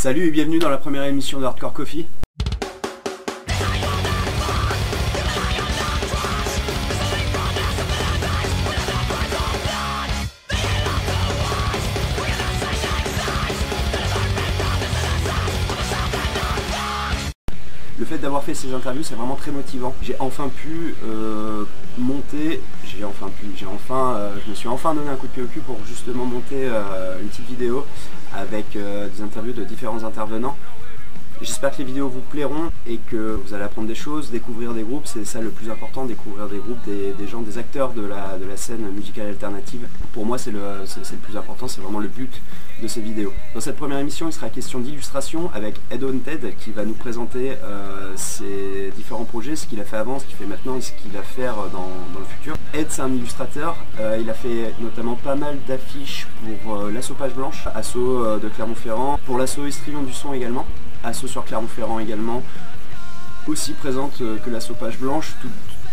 Salut et bienvenue dans la première émission de Hardcore Coffee. Le fait d'avoir fait ces interviews, c'est vraiment très motivant. J'ai enfin pu monter, je me suis enfin donné un coup de pied au cul pour justement monter une petite vidéo avec des interviews de différents intervenants. J'espère que les vidéos vous plairont et que vous allez apprendre des choses, découvrir des groupes, c'est ça le plus important, découvrir des groupes, des gens, des acteurs de la scène musicale alternative. Pour moi c'est le plus important, c'est vraiment le but de ces vidéos. Dans cette première émission, il sera question d'illustration avec Ed Haunted qui va nous présenter ses différents projets, ce qu'il a fait avant, ce qu'il fait maintenant et ce qu'il va faire dans le futur. Ed, c'est un illustrateur, il a fait notamment pas mal d'affiches pour l'Asso Page Blanche, Asso de Clermont-Ferrand, pour l'Asso Histrion du Son également, Asso sur Clermont-Ferrand également, aussi présente que l'Asso Page Blanche.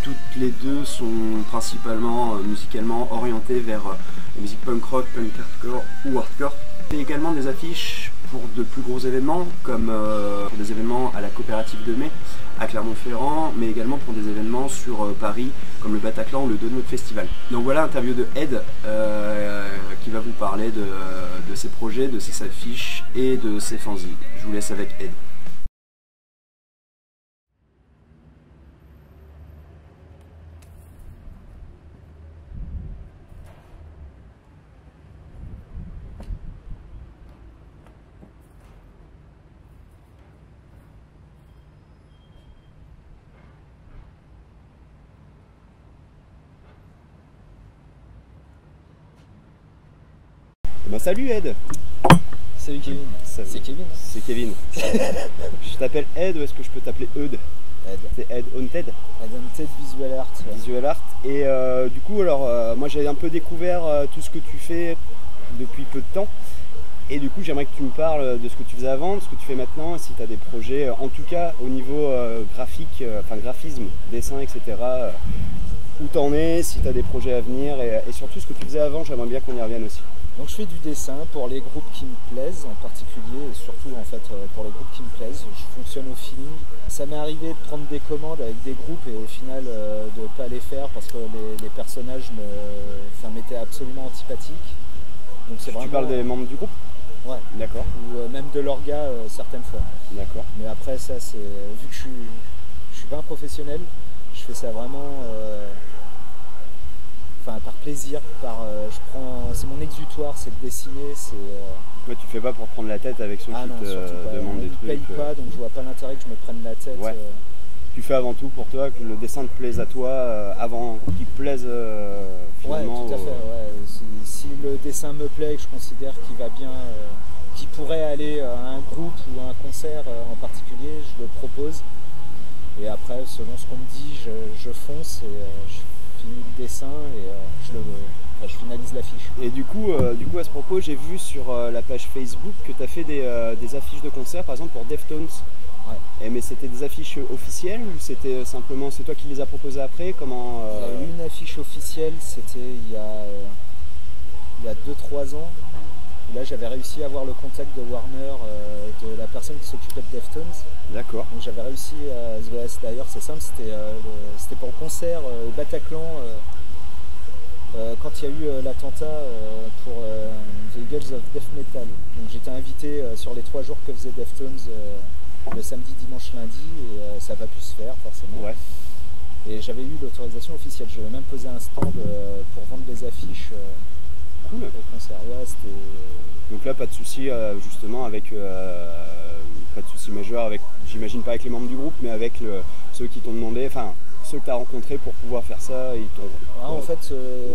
Toutes les deux sont principalement musicalement orientées vers la musique punk rock, punk hardcore ou hardcore. Et également des affiches pour de plus gros événements, comme pour des événements à la coopérative de mai à Clermont-Ferrand, mais également pour des événements sur Paris, comme le Bataclan ou le Donut Festival. Donc voilà, interview de Ed qui va vous parler de ses projets, de ses affiches et de ses fanzines. Je vous laisse avec Ed. Ben salut Ed. Salut Kevin. C'est Kevin. C'est Kevin. Je t'appelle Ed ou est-ce que je peux t'appeler Eud? Ed. C'est Ed Haunted. Ed Haunted Visual Art. Ouais. Visual Art. Et du coup alors moi j'ai un peu découvert tout ce que tu fais depuis peu de temps. Et du coup j'aimerais que tu me parles de ce que tu faisais avant, de ce que tu fais maintenant, si tu as des projets, en tout cas au niveau graphique, graphisme, dessin, etc. Où t'en es, si tu as des projets à venir et surtout ce que tu faisais avant, j'aimerais bien qu'on y revienne aussi. Donc je fais du dessin pour les groupes qui me plaisent en particulier et surtout en fait pour les groupes qui me plaisent. Je fonctionne au feeling. Ça m'est arrivé de prendre des commandes avec des groupes et au final de ne pas les faire parce que les personnages m'étaient absolument antipathiques. Donc c'est vraiment... Tu parles des membres du groupe? Ouais. D'accord. Ou même de leur gars certaines fois. D'accord. Mais après ça c'est... Vu que je suis pas un professionnel, je fais ça vraiment... par plaisir, c'est mon exutoire, c'est de dessiner, c'est... Ouais, tu fais pas pour prendre la tête avec ceux qui te demandent des trucs. Je paye pas, donc je vois pas l'intérêt que je me prenne la tête. Ouais. Tu fais avant tout pour toi, que le dessin te plaise à toi, avant qu'il te plaise finalement. Ouais, tout à fait, ouais. Si le dessin me plaît et que je considère qu'il va bien, qu'il pourrait aller à un groupe ou à un concert en particulier, je le propose. Et après, selon ce qu'on me dit, je fonce et je finis le dessin et je finalise l'affiche. Et du coup à ce propos, j'ai vu sur la page Facebook que tu as fait des affiches de concert, par exemple pour Deftones. Ouais. Mais c'était des affiches officielles ou c'était simplement, c'est toi qui les as proposées après? Comment, Il y a eu une affiche officielle, c'était il y a 2-3 ans. Là j'avais réussi à avoir le contact de Warner, de la personne qui s'occupait de Deftones. D'accord. Donc j'avais réussi, d'ailleurs c'est simple, c'était pour le concert au Bataclan, quand il y a eu l'attentat pour The Eagles of Death Metal. Donc j'étais invité sur les 3 jours que faisait Deftones, le samedi, dimanche, lundi, et ça n'a pas pu se faire forcément. Ouais. Et j'avais eu l'autorisation officielle, j'avais même posé un stand pour vendre des affiches. Cool. Au concert. Ouais, donc là pas de souci justement avec pas de souci majeur avec, j'imagine pas avec les membres du groupe, mais avec ceux qui t'ont demandé, enfin ceux que tu as rencontrés pour pouvoir faire ça, ils t'ont... en fait,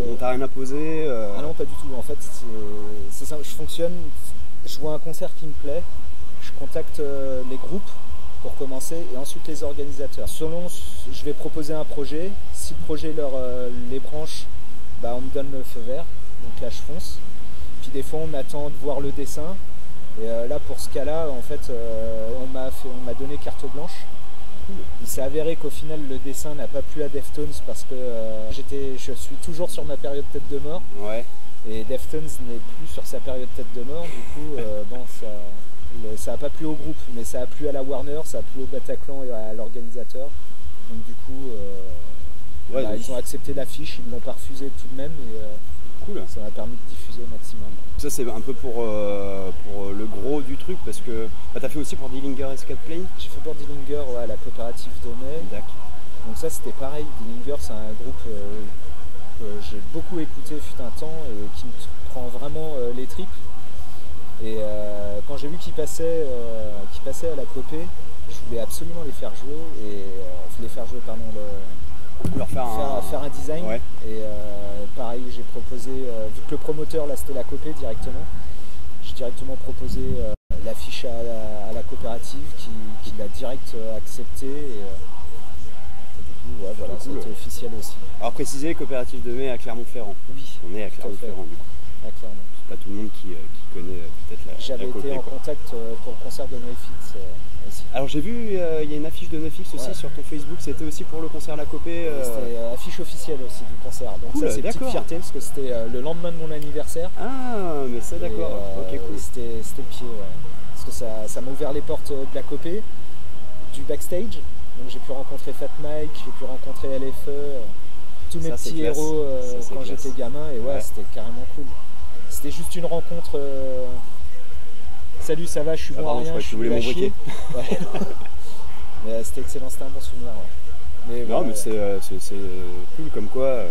on t'a rien imposé Ah non, pas du tout. En fait c'est ça, je fonctionne, je vois un concert qui me plaît, je contacte les groupes pour commencer et ensuite les organisateurs. Selon, je vais proposer un projet, si le projet les branche, on me donne le feu vert. Donc là je fonce, puis des fois on attend de voir le dessin et là pour ce cas là en fait on m'a donné carte blanche. Il s'est avéré qu'au final le dessin n'a pas plu à Deftones parce que je suis toujours sur ma période tête de mort. Ouais. Et Deftones n'est plus sur sa période tête de mort, du coup bon ça... Ça n'a pas plu au groupe, mais ça a plu à la Warner, ça a plu au Bataclan et à l'organisateur. Donc du coup, ils ont accepté l'affiche, ils ne l'ont pas refusé tout de même. Et, cool. Ça m'a permis de diffuser au maximum. Ça c'est un peu pour le gros du truc, parce que tu as fait aussi pour Dillinger Escape Plane. J'ai fait pour Dillinger, à la coopérative Donnet. Donc ça c'était pareil, Dillinger c'est un groupe que j'ai beaucoup écouté fut un temps et qui me prend vraiment les tripes. Et quand j'ai vu qu'ils passaient à la Copé, je voulais absolument les faire jouer faire un design. Ouais. Et pareil, j'ai proposé, vu que le promoteur là c'était la Copé directement, j'ai directement proposé l'affiche à la coopérative qui l'a direct accepté. Et du coup, voilà, cool. c'était officiel aussi. Alors préciser, coopérative de mai à Clermont-Ferrand. Oui. On est à Clermont-Ferrand du coup. À Clermont. C'est pas tout le monde qui connaît peut-être la J'avais Copé, été en contact pour le concert de NoFX aussi. Alors j'ai vu, il y a une affiche de NoFX aussi sur ton Facebook, c'était aussi pour le concert La Copé. C'était affiche officielle aussi du concert. Donc cool, ça c'est petite fierté parce que c'était le lendemain de mon anniversaire. Ah mais ça d'accord, ok cool. C'était le pied, parce que ça m'a ouvert les portes de la Copé, du backstage. Donc j'ai pu rencontrer Fat Mike, j'ai pu rencontrer LFE, tous mes petits héros quand j'étais gamin et c'était carrément cool. C'était juste une rencontre. Salut, ça va, je suis bon à rien, je suis nul à chier. Ouais. Mais c'était excellent, c'était un bon souvenir. Ouais. Mais, non, mais c'est cool comme quoi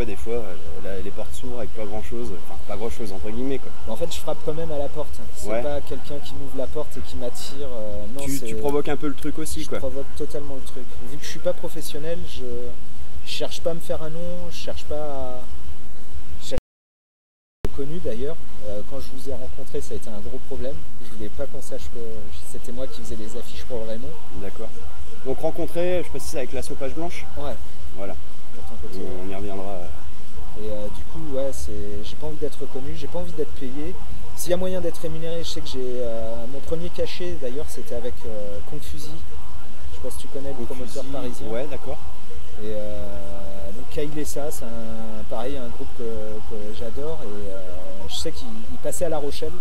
des fois les portes s'ouvrent avec pas grand chose, enfin pas grand chose entre guillemets quoi. En fait je frappe quand même à la porte, c'est pas quelqu'un qui m'ouvre la porte et qui m'attire. Non, tu provoques un peu le truc aussi quoi. Je provoque totalement le truc. Vu que je suis pas professionnel, je cherche pas à me faire un nom, je cherche pas à... connu d'ailleurs, quand je vous ai rencontré ça a été un gros problème, je voulais pas qu'on sache que c'était moi qui faisais les affiches pour le Raymond. D'accord. Donc rencontrer, je précise avec la Saupage Blanche. Ouais. Voilà. Pour ton côté, on y reviendra. Et du coup j'ai pas envie d'être reconnu, j'ai pas envie d'être payé. S'il y a moyen d'être rémunéré, je sais que j'ai mon premier cachet d'ailleurs c'était avec Confusi, je sais pas si tu connais le promoteur parisien. Ouais d'accord. Et donc Kailessa, c'est pareil, un groupe que j'adore et je sais qu'il passait à La Rochelle.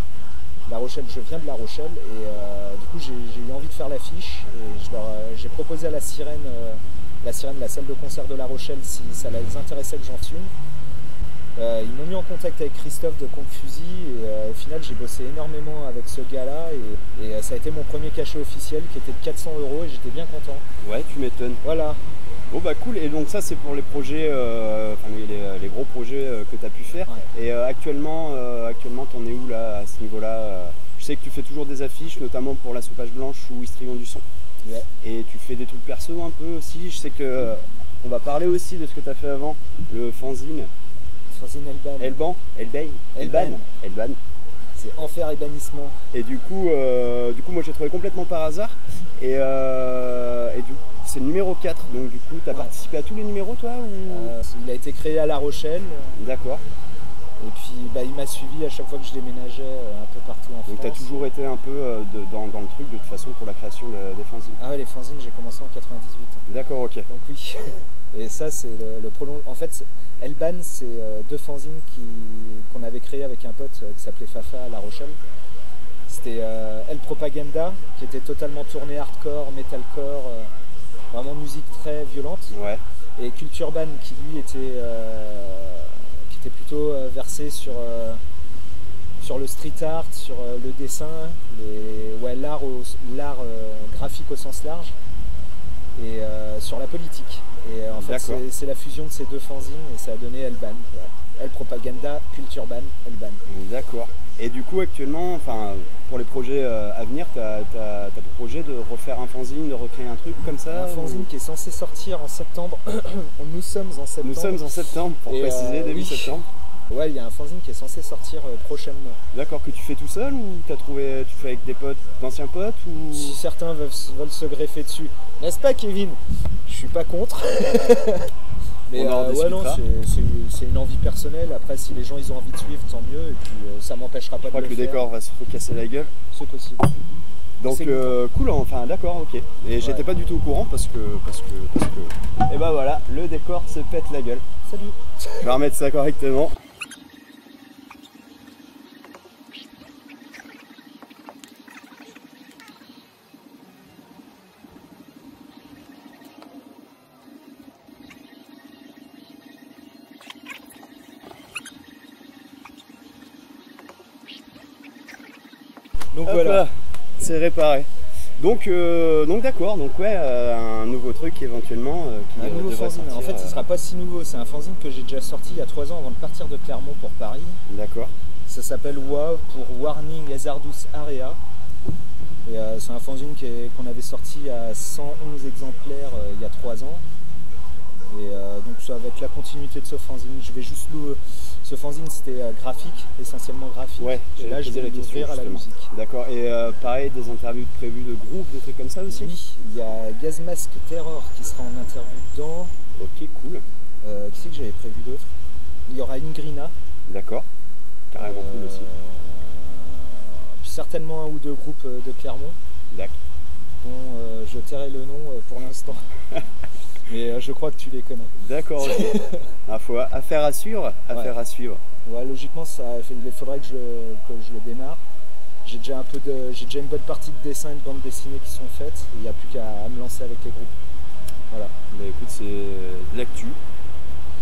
La Rochelle, je viens de La Rochelle et du coup j'ai eu envie de faire l'affiche et j'ai proposé à la Sirène, la salle de concert de La Rochelle, si ça les intéressait que j'en filme. Ils m'ont mis en contact avec Christophe de Confusi et au final j'ai bossé énormément avec ce gars-là et ça a été mon premier cachet officiel qui était de 400 € et j'étais bien content. Ouais, tu m'étonnes. Voilà. Bon bah cool, et donc ça c'est pour les projets, les gros projets que tu as pu faire. Ouais. Et actuellement t'en es où là à ce niveau-là? Je sais que tu fais toujours des affiches, notamment pour la Saupage Blanche ou Histrion du Son. Ouais. Et tu fais des trucs perso un peu aussi. Je sais que on va parler aussi de ce que tu as fait avant, le fanzine. Fanzine Elban. Elban. C'est Enfer et Bannissement. Et du coup moi j'ai trouvé complètement par hasard. Et du coup, c'est le numéro 4, donc du coup tu as participé à tous les numéros toi ou... Il a été créé à La Rochelle. D'accord. Et puis il m'a suivi à chaque fois que je déménageais un peu partout en France. Donc tu as toujours été un peu dans le truc de toute façon pour la création des fanzines. Ah ouais, les fanzines j'ai commencé en 98. D'accord, ok. Donc oui. Et ça c'est le prolong. En fait Elban c'est deux fanzines qu'on avait créé avec un pote qui s'appelait Fafa à La Rochelle. C'était El Propaganda qui était totalement tourné hardcore, metalcore, vraiment musique très violente. Ouais. Et Culture Urban qui lui était plutôt versé sur le street art, sur le dessin, l'art graphique au sens large et sur la politique. Et en fait c'est la fusion de ces deux fanzines et ça a donné Elban. Ouais. El Propaganda, Culture Urban, Elban. D'accord. Et du coup actuellement, pour les projets à venir, tu as pour projet de refaire un fanzine, de recréer un truc comme ça? Un fanzine qui est censé sortir en septembre. Nous sommes en septembre. Nous sommes en septembre, pour préciser, début septembre. Ouais, il y a un fanzine qui est censé sortir prochainement. D'accord, que tu fais tout seul ou tu fais avec des potes, d'anciens potes ou... Si certains veulent se greffer dessus, n'est-ce pas Kevin? Je suis pas contre. Mais ouais, non, c'est une envie personnelle. Après, si les gens ils ont envie de suivre, tant mieux. Et puis ça m'empêchera pas de le faire. Je crois que le décor va se casser la gueule. C'est possible. Donc cool, d'accord, ok. Et j'étais pas du tout au courant parce que. Et bah voilà, le décor se pète la gueule. Salut. Je vais remettre ça correctement. Donc hop voilà. là, c'est réparé. Donc d'accord, donc ouais, un nouveau truc éventuellement qui Un nouveau devrait fanzine. sortir. En fait, il sera pas si nouveau. C'est un fanzine que j'ai déjà sorti il y a 3 ans avant de partir de Clermont pour Paris. D'accord. Ça s'appelle WA pour Warning Hazardous Area. Et c'est un fanzine qu'on avait sorti à 111 exemplaires il y a 3 ans. Et donc ça va être la continuité de ce fanzine. Je vais juste ce fanzine c'était graphique, essentiellement graphique. Ouais, et là je vais l'ouvrir à la musique. D'accord, et pareil, des interviews prévues de groupes, des trucs comme ça aussi? Oui, il y a Gazmask Terror qui sera en interview dedans. Ok, cool. Qui c'est que j'avais prévu d'autres? Il y aura Ingrina. D'accord, carrément cool aussi. Puis certainement un ou deux groupes de Clermont. D'accord. Dont je tairai le nom pour l'instant. Mais je crois que tu les connais. D'accord, ok. Affaire à suivre. Affaire à suivre. Ouais, logiquement, il faudrait que je le démarre. J'ai déjà une bonne partie de dessin et de bande dessinée qui sont faites. Il n'y a plus qu'à me lancer avec les groupes. Voilà. Bah écoute, c'est de l'actu.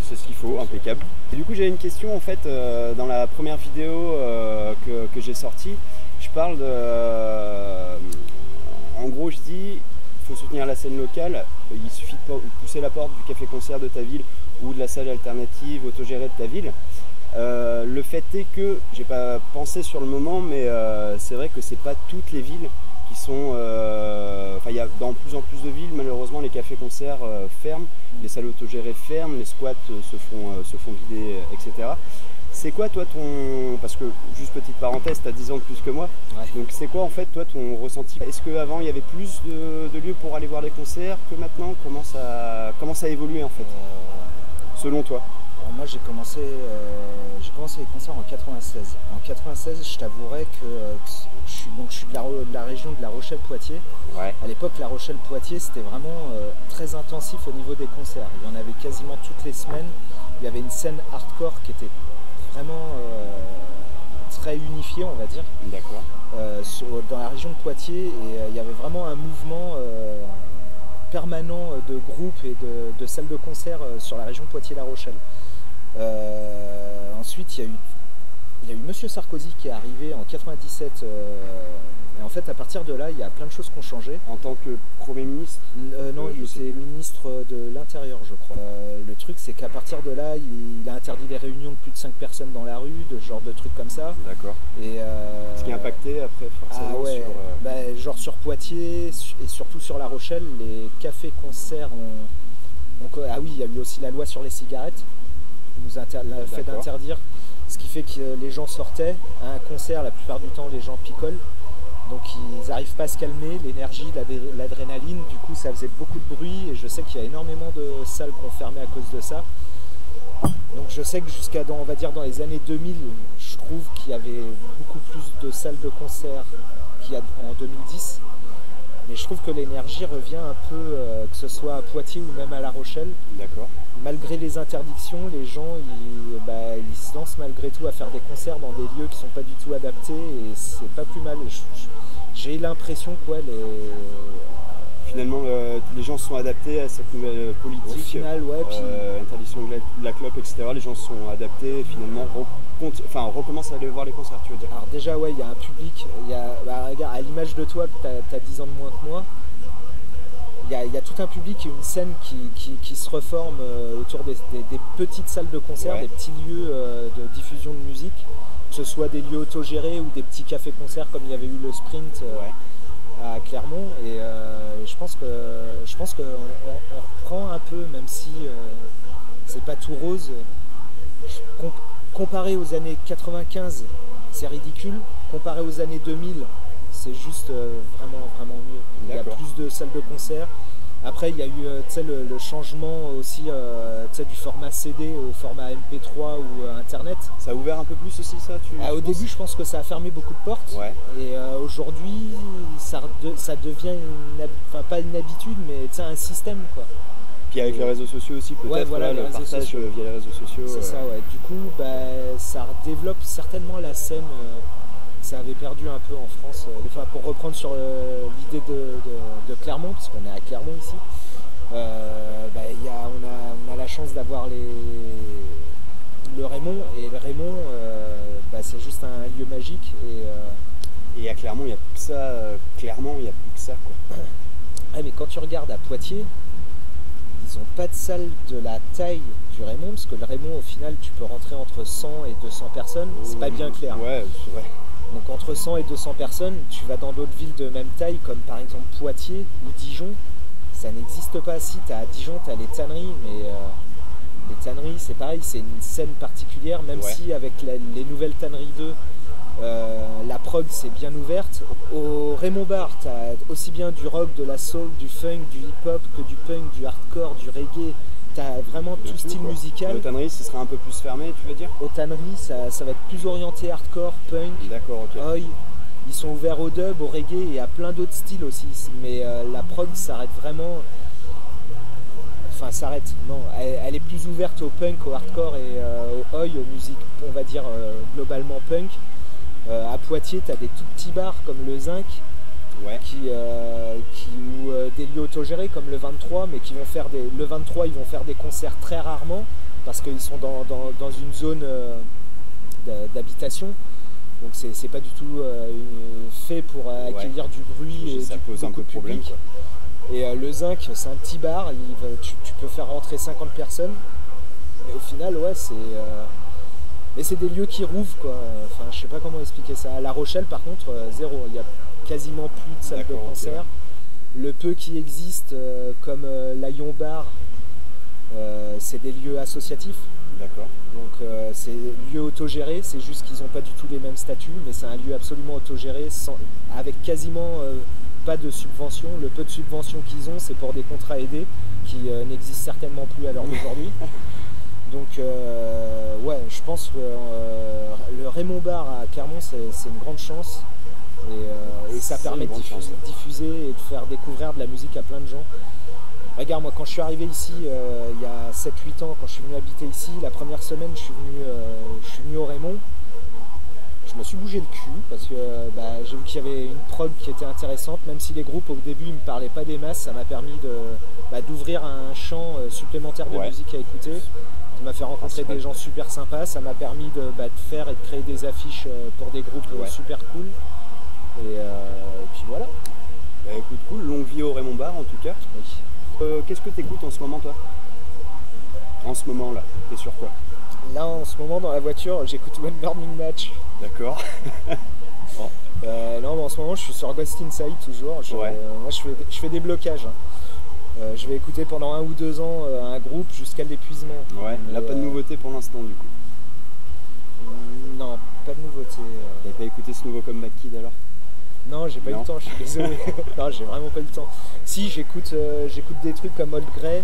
C'est ce qu'il faut, impeccable. Et du coup, j'avais une question en fait, dans la première vidéo que j'ai sortie, je parle de... en gros, je dis, il faut soutenir la scène locale, il suffit de pousser la porte du café-concert de ta ville ou de la salle alternative autogérée de ta ville. Le fait est que, j'ai pas pensé sur le moment, mais c'est vrai que c'est pas toutes les villes qui sont... Enfin, il y a dans plus en plus de villes, malheureusement, les cafés-concerts ferment, les salles autogérées ferment, les squats se font vider, etc. C'est quoi toi ton... Parce que, juste petite parenthèse, tu as 10 ans de plus que moi, Ouais. donc c'est quoi en fait toi ton ressenti? Est-ce qu'avant il y avait plus de lieux pour aller voir des concerts que maintenant? Comment ça a évolué en fait, selon toi? Alors moi j'ai commencé les concerts en 96. En 96, je t'avouerais que je suis de la région de La Rochelle-Poitiers. Ouais. À l'époque, La Rochelle-Poitiers, c'était vraiment très intensif au niveau des concerts. Il y en avait quasiment toutes les semaines. Il y avait une scène hardcore qui était vraiment très unifiée, on va dire. D'accord. Dans la région de Poitiers, et il y avait vraiment un mouvement permanent de groupes et de salles de concert sur la région Poitiers-La Rochelle. Ensuite, il y a eu Monsieur Sarkozy qui est arrivé en 97. Et en fait, à partir de là, il y a plein de choses qui ont changé. En tant que Premier ministre? Non, il était ministre de l'Intérieur, je crois. Le truc, c'est qu'à partir de là, il a interdit les réunions de plus de 5 personnes dans la rue, de ce genre de trucs comme ça. D'accord. Et ce qui a impacté après forcément ouais, sur... genre sur Poitiers et surtout sur La Rochelle, les cafés-concerts ont... Ah oui, il y a eu aussi la loi sur les cigarettes, qui nous a fait d'interdire, ce qui fait que les gens sortaient à un concert, la plupart du temps les gens picolent, donc ils n'arrivent pas à se calmer, l'énergie, l'adrénaline, du coup ça faisait beaucoup de bruit, et je sais qu'il y a énormément de salles qui ont fermé à cause de ça. Donc je sais que jusqu'à on va dire dans les années 2000, je trouve qu'il y avait beaucoup plus de salles de concert qu'il y a en 2010. Mais je trouve que l'énergie revient un peu, que ce soit à Poitiers ou même à La Rochelle. D'accord. Malgré les interdictions, les gens ils se lancent malgré tout à faire des concerts dans des lieux qui ne sont pas du tout adaptés, et c'est pas plus mal. J'ai l'impression que finalement les gens se sont adaptés à cette nouvelle politique. Au final, ouais, interdiction de la clope, etc. Les gens se sont adaptés et finalement recommencent à aller voir les concerts, tu veux dire? Alors déjà, ouais, il y a un public, regarde, à l'image de toi, que tu as 10 ans de moins que moi, il y a tout un public et une scène qui se reforme autour des petites salles de concert, des petits lieux de diffusion de musique, que ce soit des lieux autogérés ou des petits cafés-concerts comme il y avait eu le Sprint à Clermont. Et je pense qu'on reprend un peu, même si c'est pas tout rose. Comparé aux années 95, c'est ridicule. Comparé aux années 2000, c'est juste vraiment mieux. Il y a plus de salles de concert. Après, il y a eu le changement aussi du format CD au format MP3 ou Internet. Ça a ouvert un peu plus aussi ça, au début, je pense que ça a fermé beaucoup de portes. Ouais. Et aujourd'hui, ça devient, pas une habitude, mais un système, quoi. Puis avec les réseaux sociaux aussi, peut-être, le partage via les réseaux sociaux. C'est ça, ouais. Du coup, ça redéveloppe certainement la scène. Ça avait perdu un peu en France. Pour reprendre sur l'idée de Clermont, parce qu'on est à Clermont ici, on a la chance d'avoir le Raymond, et le Raymond, c'est juste un lieu magique. Et à Clermont, il n'y a plus que ça. Clairement, il n'y a plus que ça, quoi. Ouais, mais quand tu regardes à Poitiers, ils n'ont pas de salle de la taille du Raymond, parce que le Raymond, au final, tu peux rentrer entre 100 et 200 personnes, c'est pas bien clair. Ouais, ouais. Donc entre 100 et 200 personnes, tu vas dans d'autres villes de même taille, comme par exemple Poitiers ou Dijon, ça n'existe pas. Si, à Dijon, tu as les tanneries, mais les tanneries, c'est pareil, c'est une scène particulière, même si avec les nouvelles tanneries 2, la prog c'est bien ouverte. Au Raymond Bar, tu as aussi bien du rock, de la soul, du funk, du hip-hop, que du punk, du hardcore, du reggae. Tu as vraiment tout style musical. Aux tanneries, ce sera un peu plus fermé, tu veux dire? Aux tanneries, ça va être plus orienté hardcore, punk, d'accord, ok. oi. Ils sont ouverts au dub, au reggae et à plein d'autres styles aussi. Mais la prog s'arrête vraiment. Enfin, s'arrête, non. Elle est plus ouverte au punk, au hardcore et au oi, aux musiques, on va dire globalement punk. À Poitiers, tu as des tout petits bars comme le Zinc, ou des lieux autogérés comme le 23, mais qui vont faire le 23, ils vont faire des concerts très rarement parce qu'ils sont dans une zone d'habitation. Donc c'est pas du tout fait pour accueillir du bruit et ça pose un peu de problème, quoi. Et le Zinc, c'est un petit bar, tu peux faire rentrer 50 personnes. Mais au final, ouais, mais c'est des lieux qui rouvent, quoi. Enfin, je sais pas comment expliquer ça. À La Rochelle, par contre, zéro. Il y a quasiment plus de salles de concert. Okay. Le peu qui existe, comme l'Aillon Bar, c'est des lieux associatifs. D'accord. Donc c'est lieu autogéré, c'est juste qu'ils n'ont pas du tout les mêmes statuts, mais c'est un lieu absolument autogéré, avec quasiment pas de subvention. Le peu de subventions qu'ils ont, c'est pour des contrats aidés, qui n'existent certainement plus à l'heure d'aujourd'hui. Donc ouais, je pense que le Raymond Bar à Clermont, c'est une grande chance. Et ça permet de diffuser et de faire découvrir de la musique à plein de gens. Regarde, moi quand je suis arrivé ici il y a 7-8 ans, quand je suis venu habiter ici, la première semaine je suis venu au Raymond. Je me suis bougé le cul parce que j'ai vu qu'il y avait une prog qui était intéressante, même si les groupes au début ne me parlaient pas des masses, ça m'a permis d'ouvrir un champ supplémentaire de musique à écouter. Ça m'a fait rencontrer des gens super sympas, ça m'a permis de faire et de créer des affiches pour des groupes super cool. Et puis voilà. Bah écoute, cool, longue vie au Raymond Bar en tout cas. Oui. Qu'est-ce que tu écoutes en ce moment, toi? En ce moment là, t'es sur quoi? Là en ce moment dans la voiture, j'écoute One Burning Match. D'accord. Non, mais en ce moment je suis sur Ghost Inside toujours. Moi je fais des blocages. Je vais écouter pendant 1 ou 2 ans un groupe jusqu'à l'épuisement. Ouais, là pas de nouveauté pour l'instant du coup. Non, pas de nouveauté. T'avais pas écouté ce nouveau Comeback Kid alors? Non, j'ai pas eu le temps, je suis désolé. Non, j'ai vraiment pas eu le temps. Si, j'écoute des trucs comme Old Grey.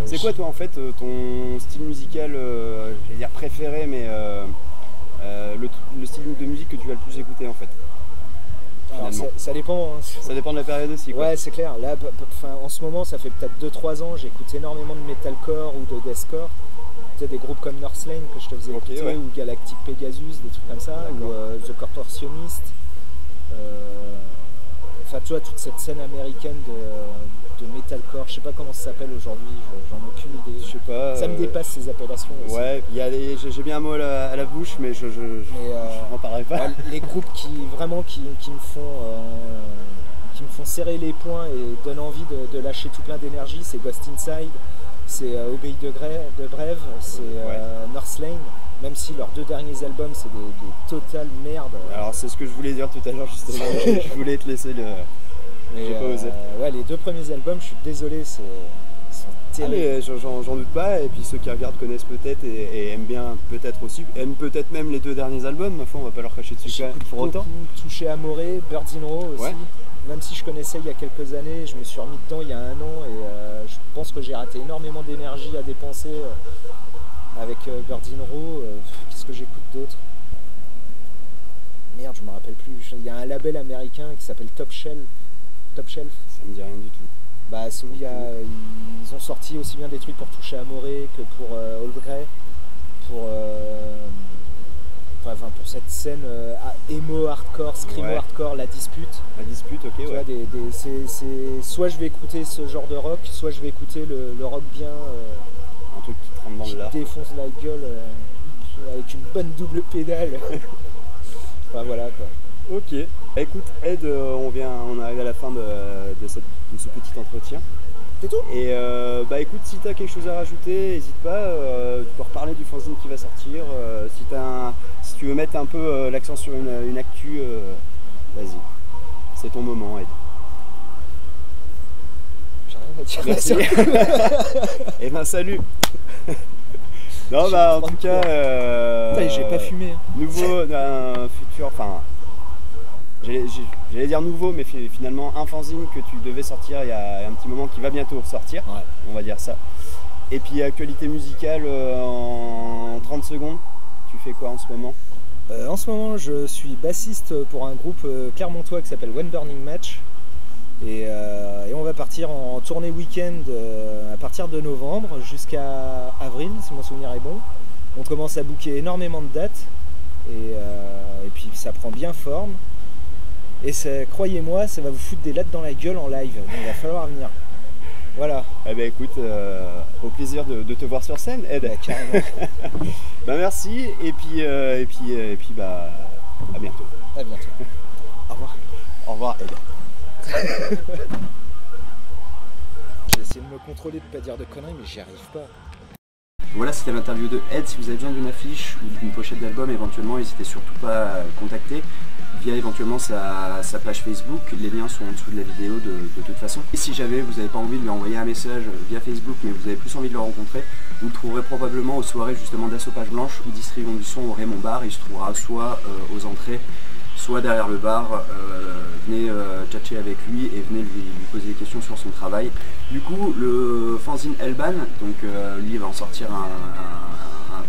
C'est quoi toi en fait ton style musical, j'allais dire préféré, mais le style de musique que tu vas le plus écouter en fait? Alors, ça dépend. Hein. Ça dépend de la période aussi, quoi. Ouais, c'est clair. Là, en ce moment, ça fait peut-être 2-3 ans, j'écoute énormément de metalcore ou de deathcore. Tu sais, des groupes comme Northlane que je te faisais écouter, ou Galactic Pegasus, des trucs comme ça, ou The Contortionist. Enfin, tu vois, toute cette scène américaine de metalcore, je sais pas comment ça s'appelle aujourd'hui, j'en ai aucune idée. Je sais pas. Ça me dépasse ces appellations aussi. Ouais, j'ai bien un mot à la bouche, mais je n'en parlerai pas. Les groupes qui me font serrer les poings et donnent envie de lâcher tout plein d'énergie, c'est Ghost Inside, c'est Obey de Brève, c'est Northlane. Même si leurs 2 derniers albums c'est des totales merdes. Alors c'est ce que je voulais dire tout à l'heure justement, je voulais te laisser le... J'ai pas osé. Ouais, les 2 premiers albums, je suis désolé, sont terribles. Mais j'en doute pas, et puis ceux qui regardent connaissent peut-être et aiment bien peut-être aussi, aiment peut-être même les 2 derniers albums, ma foi on va pas leur cracher dessus pour autant. Touché Amoré, Birds in Row aussi. Ouais. Même si je connaissais il y a quelques années, je me suis remis dedans il y a 1 an et je pense que j'ai raté énormément d'énergie à dépenser avec Birds in Row. Qu'est-ce que j'écoute d'autre? Merde, je me rappelle plus. Il y a un label américain qui s'appelle Top Shelf. Ça me dit rien du tout. Bah, ils ont sorti aussi bien des trucs pour Toucher Amoré que pour Old Grey, pour cette scène emo hardcore, screamo hardcore, La Dispute. La Dispute, ok, tu vois, soit je vais écouter ce genre de rock, soit je vais écouter le rock bien. Un truc qui trempe dans le lard. Qui défonce la gueule avec une bonne double pédale. Enfin voilà quoi. Ok. Écoute, Ed, on arrive à la fin de ce petit entretien. C'est tout. Et écoute, si tu as quelque chose à rajouter, n'hésite pas. Tu peux reparler du fanzine qui va sortir. Si tu veux mettre un peu l'accent sur une actu, vas-y. C'est ton moment, Ed. J'ai rien à dire. Merci. Et ben salut. Non, en tout cas, j'ai pas fumé. Nouveau, un futur, enfin, j'allais dire nouveau, mais finalement un fanzine que tu devais sortir il y a un petit moment qui va bientôt sortir, ouais. On va dire ça. Et puis actualité musicale en 30 secondes, tu fais quoi en ce moment? En ce moment, je suis bassiste pour un groupe clermontois qui s'appelle One Burning Match. Et on va partir en tournée week-end à partir de novembre jusqu'à avril, si mon souvenir est bon. On commence à booker énormément de dates et puis ça prend bien forme. Et croyez-moi, ça va vous foutre des lattes dans la gueule en live, donc il va falloir venir. Voilà. Eh ben écoute, au plaisir de te voir sur scène, Ed. Bah, carrément. Merci et puis à bientôt. À bientôt. Au revoir. Au revoir, Ed. J'ai essayé de me contrôler de pas dire de conneries, mais j'y arrive pas. Voilà, c'était l'interview de Ed. Si vous avez besoin d'une affiche ou d'une pochette d'album, éventuellement, n'hésitez surtout pas à le contacter via éventuellement sa page Facebook. Les liens sont en dessous de la vidéo de toute façon. Et si jamais vous n'avez pas envie de lui envoyer un message via Facebook, mais vous avez plus envie de le rencontrer, vous le trouverez probablement aux soirées justement d'Assaut Page Blanche où distribuons du son au Raymond Bar. Il se trouvera soit aux entrées, soit derrière le bar. Venez tchatcher avec lui et venez lui poser des questions sur son travail. Du coup, le fanzine Elban, donc lui il va en sortir un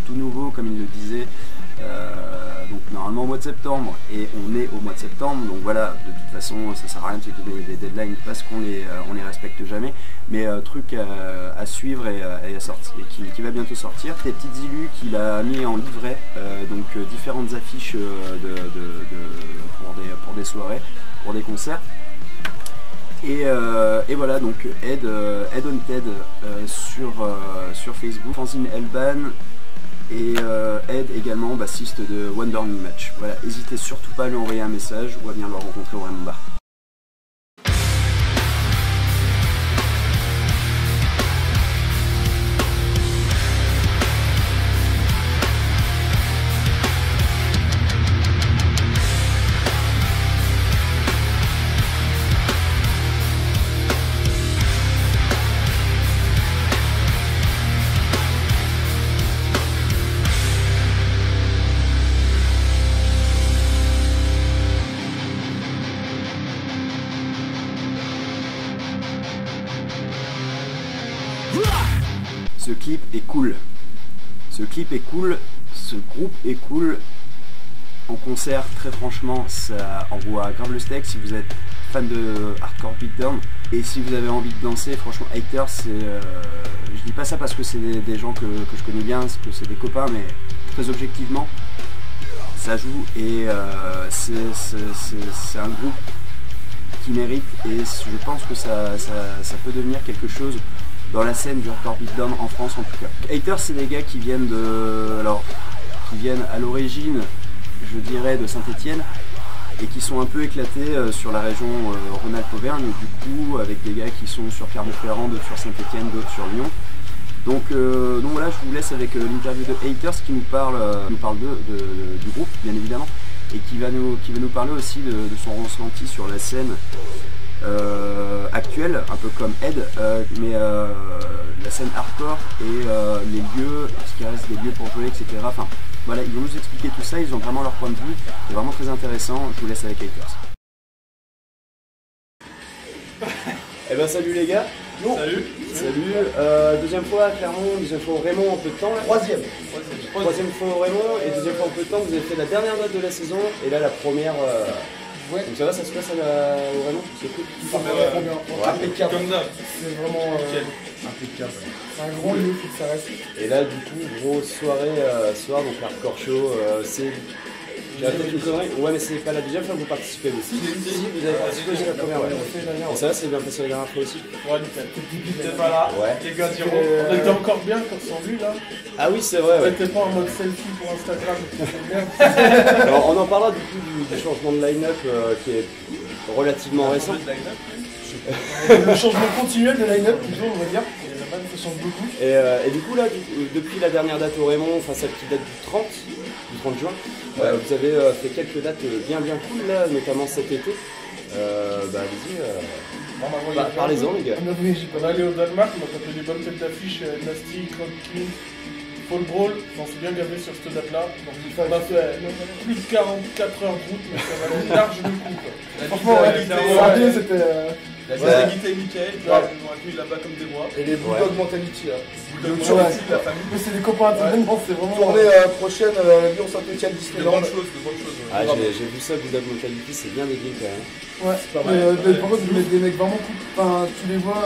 tout nouveau, comme il le disait, donc normalement au mois de septembre, et on est au mois de septembre, donc voilà, de toute façon ça sert à rien de se donner des deadlines parce qu'on les respecte jamais, mais truc à suivre et à sortir, et qui va bientôt sortir. Des petites illus qu'il a mis en livret, donc différentes affiches pour des soirées, pour des concerts. Et voilà, donc Ed on TED sur Facebook, fanzine Elban, et Ed également bassiste de One Burning Match. Voilà, n'hésitez surtout pas à lui envoyer un message ou à venir le rencontrer au Raymond Bar. Ce clip est cool. Ce clip est cool. Ce groupe est cool. En concert, très franchement, ça envoie grave le steak si vous êtes fan de hardcore beatdown. Et si vous avez envie de danser, franchement, Haters, je dis pas ça parce que c'est des gens que je connais bien, parce que c'est des copains, mais très objectivement, ça joue et c'est un groupe qui mérite, et je pense que ça peut devenir quelque chose dans la scène du hardcore beatdown en France en tout cas. Haters, c'est des gars qui viennent à l'origine, je dirais, de Saint-Étienne, et qui sont un peu éclatés sur la région Rhône-Alpes-Auvergne, du coup avec des gars qui sont sur Clermont-Ferrand, d'autres sur Saint-Étienne, d'autres sur Lyon. Donc voilà, je vous laisse avec l'interview de Haters qui nous parle du groupe bien évidemment, et qui va nous parler aussi de son ressenti sur la scène actuelle, un peu comme Ed, mais la scène hardcore et les lieux, ce qui reste des lieux pour jouer, etc. Enfin voilà, ils vont nous expliquer tout ça, ils ont vraiment leur point de vue, c'est vraiment très intéressant. Je vous laisse avec Haters. Eh ben salut les gars. Bon. Salut. Deuxième fois à Clermont, deuxième fois au Raymond en peu de temps. Troisième Fois au Raymond et deuxième fois en peu de temps. Vous avez fait la dernière date de la saison et là la première. Ouais. Donc ça va, ça se passe au Raymond, c'est cool. Impeccable. Comme d'hab. C'est vraiment impeccable. C'est un grand lieu, faut que ça reste. Et là du coup, grosse soirée, donc hardcore show, c'est J'ai peut-être une connerie. Ouais, mais c'est pas la deuxième fois que vous participez. Mais si, vous avez participé, c'est la première. Ouais. Et ça, c'est bien passé la dernière fois aussi. Ouais, nickel. T'étais pas là. Ouais. Les gars diront. On était encore bien quand on vu là. Ah oui, c'est vrai. Ouais. T'étais pas en mode selfie pour Instagram. Alors, on en parlera du coup du changement de line-up qui est relativement récent. Le changement continuel de line-up, plutôt, on va dire. Ça change beaucoup. Et du coup, là, depuis la dernière date au Raymond, enfin celle qui date du 30 juin, vous avez fait quelques dates bien cool là, notamment cet été. Allez-y, parlez-en les gars. On est allé au Danemark, on a tapé des bonnes têtes d'affiche, Nasty, Crockkin, Paul Brawl, on s'est bien gavé sur cette date-là. On a fait plus de 44 heures de route, mais ça valait large le coup. Franchement, ouais, c'était... La Guita et Michael, ils nous ont accueillis là-bas comme des rois. Et les Bulldog Mentality là. Bulldog Mentality de la famille. Mais c'est des copains intéressantement, c'est vraiment... Tournée prochaine, Lyon Saint-Etienne, De Disneyland. bonnes choses, de bonnes choses. Ah, j'ai vu ça, Bulldog Mentality, c'est bien dédié quand même. Ouais, mais par contre, des mecs vraiment cool. Enfin, tu les vois...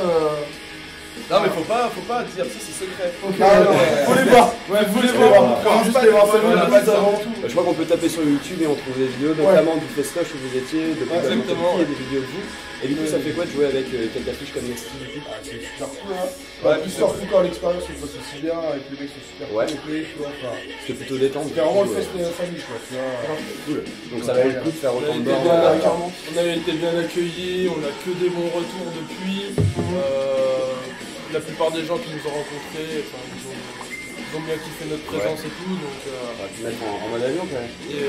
Non mais faut pas dire, c'est secret. Ok, faut les voir. Ouais, faut les voir. Juste les voir seulement avant tout. Je crois qu'on peut taper sur YouTube et on trouve des vidéos, notamment du festoche où vous étiez, de Bulldog Mentality et des vidéos de vous. Et du coup, ça fait quoi de jouer avec quelques affiches comme Nasty du coup? C'est super cool hein. Ouais, plus surtout quand l'expérience se passe aussi bien, avec les mecs sont super complets, tu vois. C'est plutôt détente. C'est vraiment le fest de la famille, quoi, tu vois. Cool. Donc ça valait le coup de faire autant de bords. On a été bien accueillis, on a que des bons retours depuis. La plupart des gens qui nous ont rencontrés, enfin, ils ont bien kiffé notre présence et tout, donc... On va te mettre en mode avion quand même. Et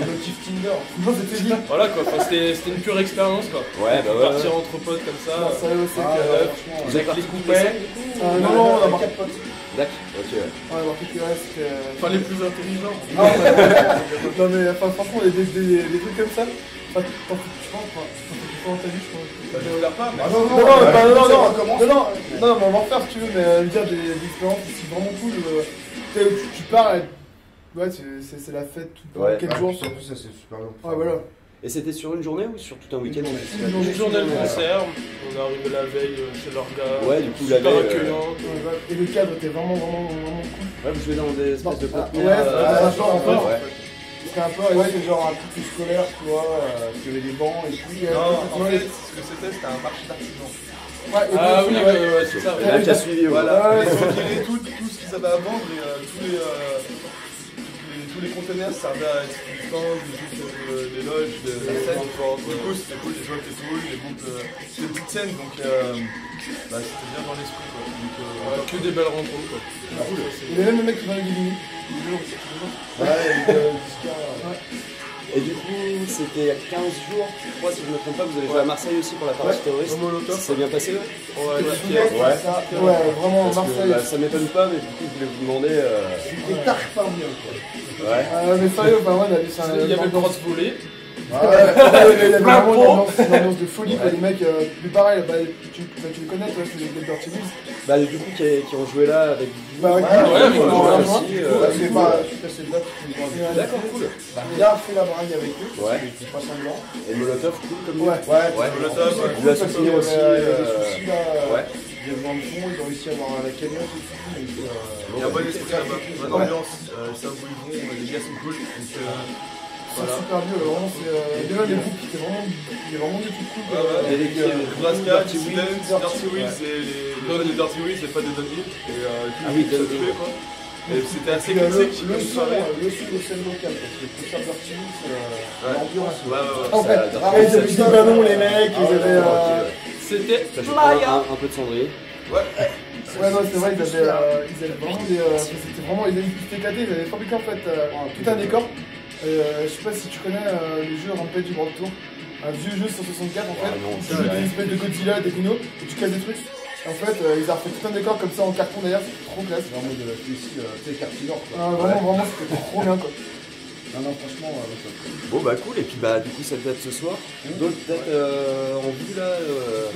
Motif Tinder. non, c'était dit. Voilà quoi, c'était une pure expérience quoi. Ouais, bah ouais. Partir entre potes comme ça. Vous avez Avec les coupets. Non, on a marqué 4 potes. D'accord, ok. Ouais, on a marqué qu'il reste. Enfin les plus intelligents. Non mais enfin, franchement, des trucs comme ça, enfin, t'en fais, je pense, tu fais en ta vie, je pense. Bah, je regarde pas, mais... Non, mais on va en faire si tu veux, mais dire des expériences c'est vraiment cool. Tu pars, ouais, c'est la fête tout quelques jours. Surtout ça, c'est super bien. Ouais, voilà. Et c'était sur une journée ou sur tout un week-end? Une journée de concert, on est arrivé la veille chez leur gars. Ouais, du coup la super veille. accueillant. Et le cadre était vraiment cool. Ouais, vous jouez dans des espèces de conteneurs. Ouais, c'est un genre en fait. Ouais. C'était un peu, c'est genre un truc plus scolaire, tu vois, il y avait des bancs et tout. Non, en fait, ce que c'était un marché d'artisans. Ah oui, c'est ça. Et là, qui a suivi, Voilà, ils ont viré tout ce qu'ils avaient à vendre et tous les conteneurs servaient à être du stand, des loges, la scène. Du coup, c'était cool, les joueurs étaient cool, les groupes, c'était une petite scène, donc c'était bien dans l'esprit. Que des belles rencontres quoi. Il y avait même le mec qui vendait des vinyles. Et du coup, c'était il y a 15 jours, je crois, si je ne me trompe pas, vous avez joué à Marseille aussi pour la partie terroriste. C'est bien passé, Ouais, Vraiment parce que, Marseille. ça m'étonne pas, mais du coup, je voulais vous demander. Des tartes pas bien, quoi. Ouais. Mais sérieux, bah ouais, il y avait le cross volé. Il y avait vraiment une ambiance de folie, les mecs, plus pareil, tu les connais, toi, c'est les Dirty Wheels. Bah, du coup, qui ont joué là avec vous. Bah, C'est pas assez de date. D'accord, cool. Bien fait la brague avec eux. Ouais. C'est pas semblant. Et Molotov, cool comme Ouais. Molotov, vous a soutenu aussi. Il y a des soucis là. Ouais. Ils viennent dans le fond, ils ont réussi à avoir la cagnotte et tout. Il y a un bon esprit là-bas, bonne ambiance, ils savent où ils vont, les gars sont cool. Donc, C'est super vieux, vraiment, c'est déjà les groupes, il y a vraiment des trucs cool. Braska, Dirty Wheels et les Dirty Wheels, c'est pas des Dunhill. Et tout le monde quoi. Et c'était assez classique comme soirée. Le son de scène locale, parce que le concert Dirty Wheels, l'ambiance. En fait, ils avaient des ballons, les mecs, ils avaient. C'était un peu de cendrier. Ouais, non, c'est vrai, ils avaient vraiment des. C'était vraiment. Ils étaient éclatés, ils avaient fabriqué en fait tout un décor. Je sais pas si tu connais le jeu Rampage du World Tour, un vieux jeu sur 64 en fait, tu joues des espèces de Godzilla, des Dino, et tu casses des trucs. En fait, ils ont refait tout un décor comme ça en carton d'ailleurs, c'était trop classe. En mode cartoneur quoi. Vraiment, c'était trop bien quoi. Non, franchement, Bon, bah cool, et puis bah, du coup, cette date ce soir. D'autres dates en vue là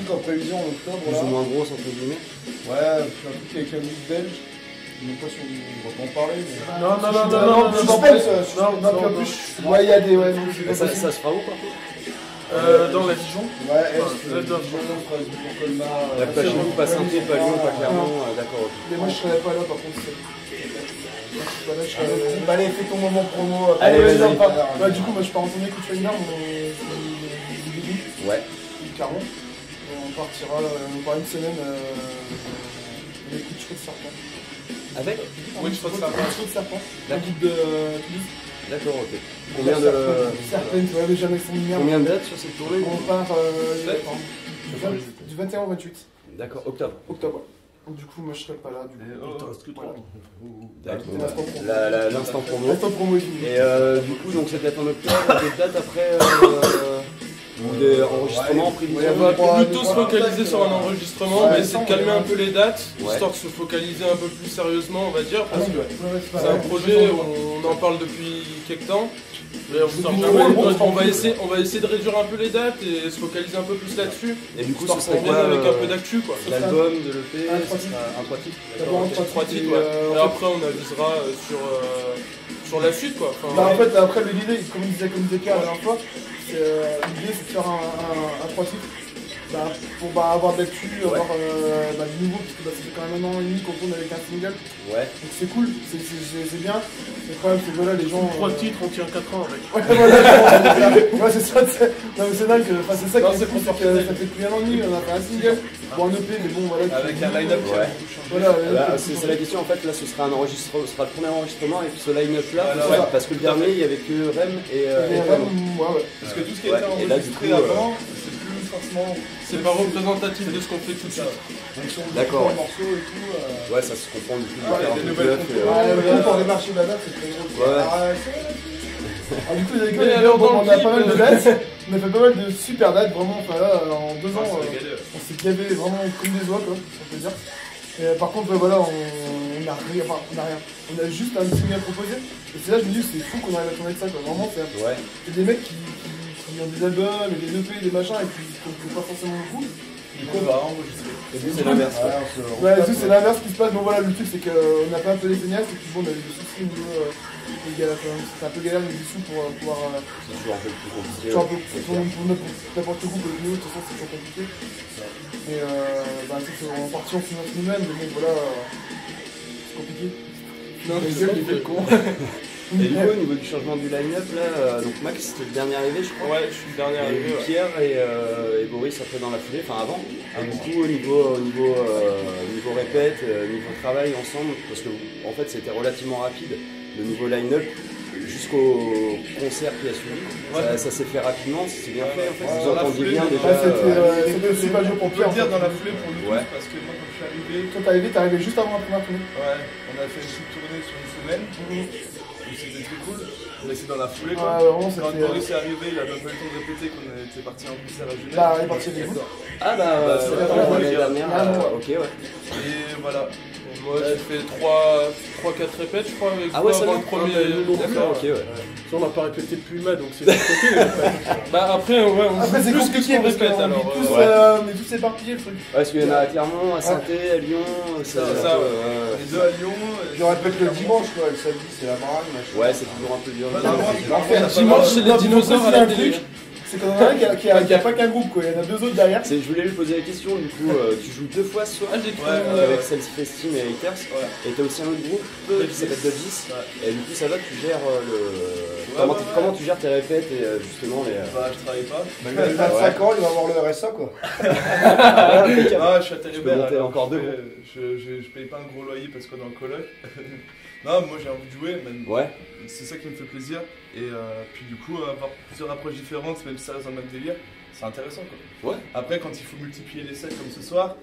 en prévision en octobre, plus ou moins grosses entre guillemets. Ouais, un truc avec la musique belge. Je ne sais pas si on va pas en parler, mais... Non, plus. Ouais, il y a des. Ouais, Ça se fera où par contre? Dans la Dijon. Ouais, Dijon, Strasbourg, Colmar... Pas chez vous, pas Saint-Étienne, pas Lyon, pas Clermont, d'accord. Mais moi je serais pas là par contre. Allez, fais ton moment promo. Allez, vas-y. Bah, du coup, moi je pars en tournée coup de Feiner, mon début, Ouais. du Caron. On partira pendant une semaine avec coup de cheveux de serpent. Avec Oui, cheveux de serpent. La guide de Toulouse. D'accord, ok. Combien de... Serpent, ouais, mais jamais son merde. Combien de dates sur cette tournée? On part du 21 au 28 D'accord, octobre. octobre. Donc, du coup, moi je serai pas là. Il te reste que 3. L'instant promo. L'instant promo est fini. Et du coup, donc cette date en octobre, des dates après ou des enregistrements prévisionnels. On va plutôt se focaliser sur un enregistrement, mais essayer de calmer un peu les dates, Ouais. histoire de se focaliser un peu plus sérieusement, on va dire, parce que c'est un projet, on en parle depuis quelques temps. Mais on va essayer de réduire un peu les dates et se focaliser un peu plus là-dessus. Et du coup, Histoire ce serait qu'on quoi vienne avec un peu d'actu, quoi. l'album de l'EP? Un Ce trois sera un 3 titres. D'abord un 3 titres, ouais. Et après, on avisera sur la suite, quoi. Enfin, Bah, en fait, après l'idée, comme il disait Pierre la dernière fois, l'idée c'est de faire un 3 titres pour avoir de l'actu, avoir du nouveau, parce que ça fait quand même 1 an et demi qu'on tourne avec un single. Ouais. Donc c'est cool, c'est bien. Le problème c'est que voilà, les gens. 3 titres, on tient 4 ans avec. Ouais, voilà, ouais, c'est ça, non mais c'est dingue, c'est ça Non, qui est c'est cool, c'est que ça fait plus d'un an et demi, on a fait un single, bon un EP, mais bon voilà. Avec un line-up qui a Ouais. beaucoup changé. Voilà, Là, c'est la question en fait, là ce sera un enregistrement, ce sera le premier enregistrement et puis ce line-up là, Voilà, parce que le dernier il y avait que Rem et mais Tom. ouais. Parce que tout ce qui a été Ouais, et là, du enregistré coup, avant, c'est plus forcément. C'est pas représentatif de ce qu'on fait tout de suite. Donc si on D'accord. un morceau et tout. Ouais, ça se comprend du coup de Ouais, faire un des peu nouvelles bluff. Ouais, le coup pour les marchés bazar, c'est très drôle. Ouais. Ah, du coup, les Mais gars, alors, bon, dans on le a clip, pas mal de dates, on a fait pas mal de super dates, vraiment, enfin là, en 2 ans, c'est régalé, ouais. on s'est gavé vraiment comme des oies, quoi, on peut dire. Et par contre, voilà, on a rien, on a juste un single à proposer. Et c'est là, je me dis, c'est fou qu'on arrive à tourner avec ça, quoi. Vraiment, Ouais. c'est des mecs qui ont des albums, et des EP, des machins, et qui font pas forcément le coup. Du coup, on va enregistrer. Et puis c'est l'inverse. quoi. Ouais, tout c'est l'inverse qui se passe. Donc voilà, le truc c'est qu'on a fait un peu les feignasses et puis bon, on avait des soucis au niveau c'était un peu galère, mais des sous pour pouvoir. C'est toujours un peu plus compliqué. Toujours un peu pour n'importe où, le niveau, de toute façon c'est toujours compliqué. Mais en partie on finance nous-mêmes, mais bon voilà, c'est compliqué. Non, Les c'est gueules, ça il qui fait fait le con. Et du coup, au niveau du changement du line-up, là, donc Max c'était le dernier arrivé, je crois. Ouais, je suis le dernier Il y a arrivé. eu Ouais. Pierre et Boris après dans la foulée, enfin avant. Et du coup, au niveau répète, niveau travail ensemble, parce que en fait c'était relativement rapide, le niveau line-up jusqu'au concert qui a suivi. Ça s'est fait rapidement, c'est bien fait en fait. Vous entendiez bien déjà. C'était super dur pour On peut Pierre. le dire dans la foulée pour nous Ouais. tous, parce que moi quand je suis arrivé, Toi t'es arrivé juste avant la première tournée. ouais, on a fait une petite tournée sur une semaine, où c'était très cool. On était dans la foulée quoi. Ouais, vraiment, Quand c'était. Boris est arrivé, il a même pas eu le temps de répéter qu'on était parti en concert à Genève. Bah, il est parti avec vous. Ah bah, c'est ouais, la ouais, l'année ouais. dernière. Ok, ouais. Et voilà. Moi, j'ai fait 3-4 répètes, je crois, avec Ah ouais, toi, ça avant va. le premier. D'accord, ok, ouais. Ça, on n'a pas répété depuis mai, donc c'est compliqué. Bah après, ouais, on Après, joue c'est plus que ce compliqué qu'on parce répète, qu'on alors. on est tous éparpillés le truc. Ouais, parce qu'il y en a à Clermont, à Saint-Étienne, à Lyon, ça, ouais. Les deux à Lyon. Je répète le dimanche, quoi, le samedi, c'est la baraque, machin. Ouais, c'est toujours un peu dur. Bah, normalement, Dimanche, c'est les dinosaures à la télé. C'est qu'on en a un qui a pas qu'un groupe, quoi. Il y en a 2 autres derrière. Je voulais lui poser la question, du coup, tu joues 2 fois ce soir Ah, j'ai cru. avec Self-Esteem et Haters, et t'as aussi un autre groupe qui s'appelle Dodgis, et du coup ça va, tu gères comment tu gères tes répètes et justement les... Bah, je travaille pas. Il a 25 ans, il va avoir le RSA, quoi. Ah, je suis à peux Talibert. monter encore deux Je paye pas un gros loyer parce qu'on est en coloc. Non, moi j'ai envie de jouer, Ouais, c'est ça qui me fait plaisir. Et puis du coup, avoir plusieurs approches différentes, même si ça reste dans le même délire, c'est intéressant quoi. Ouais. Après, quand il faut multiplier les sets comme ce soir,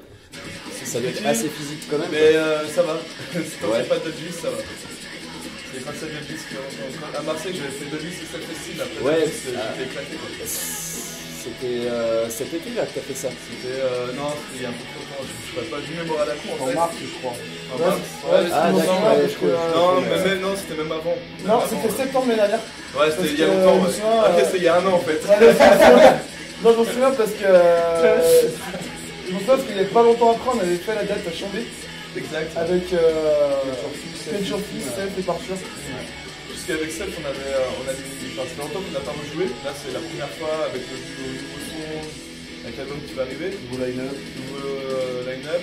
ça doit être assez physique quand même. mais ça va. Tant Ouais. que c'est pas Dodgis, ça va. C'est quand c'est Dodgis qui rentre. À Marseille, j'avais fait Dodgis et Self-Esteem. Après, Ouais, Dodgis, j'étais éclaté quoi. C'était cet été là que t'as fait ça. C'était. Non, c'était il y a un peu plus longtemps. Je sais pas du mémoire à la con en En fait. mars, je crois. En mars. Ah, d'accord, ouais, je crois. Non, mais non, c'était même avant. Même Non, avant, c'était ouais. septembre l'année dernière. Ouais, c'était il y a Parce que, longtemps. je me Ouais. souviens, Ok, c'était il y a 1 an en fait. Non, je m'en souviens parce que. Je me souviens parce qu'il y a pas longtemps après, on avait fait la date à Chambé Exact. avec Kenshore Fils, Self et Parture. Puisqu'avec Self, on avait enfin, ça fait longtemps qu'on n'a pas rejoué. Là, c'est la première fois avec le nouveau son, avec l'album qui va arriver. Nouveau line-up. Nouveau line-up.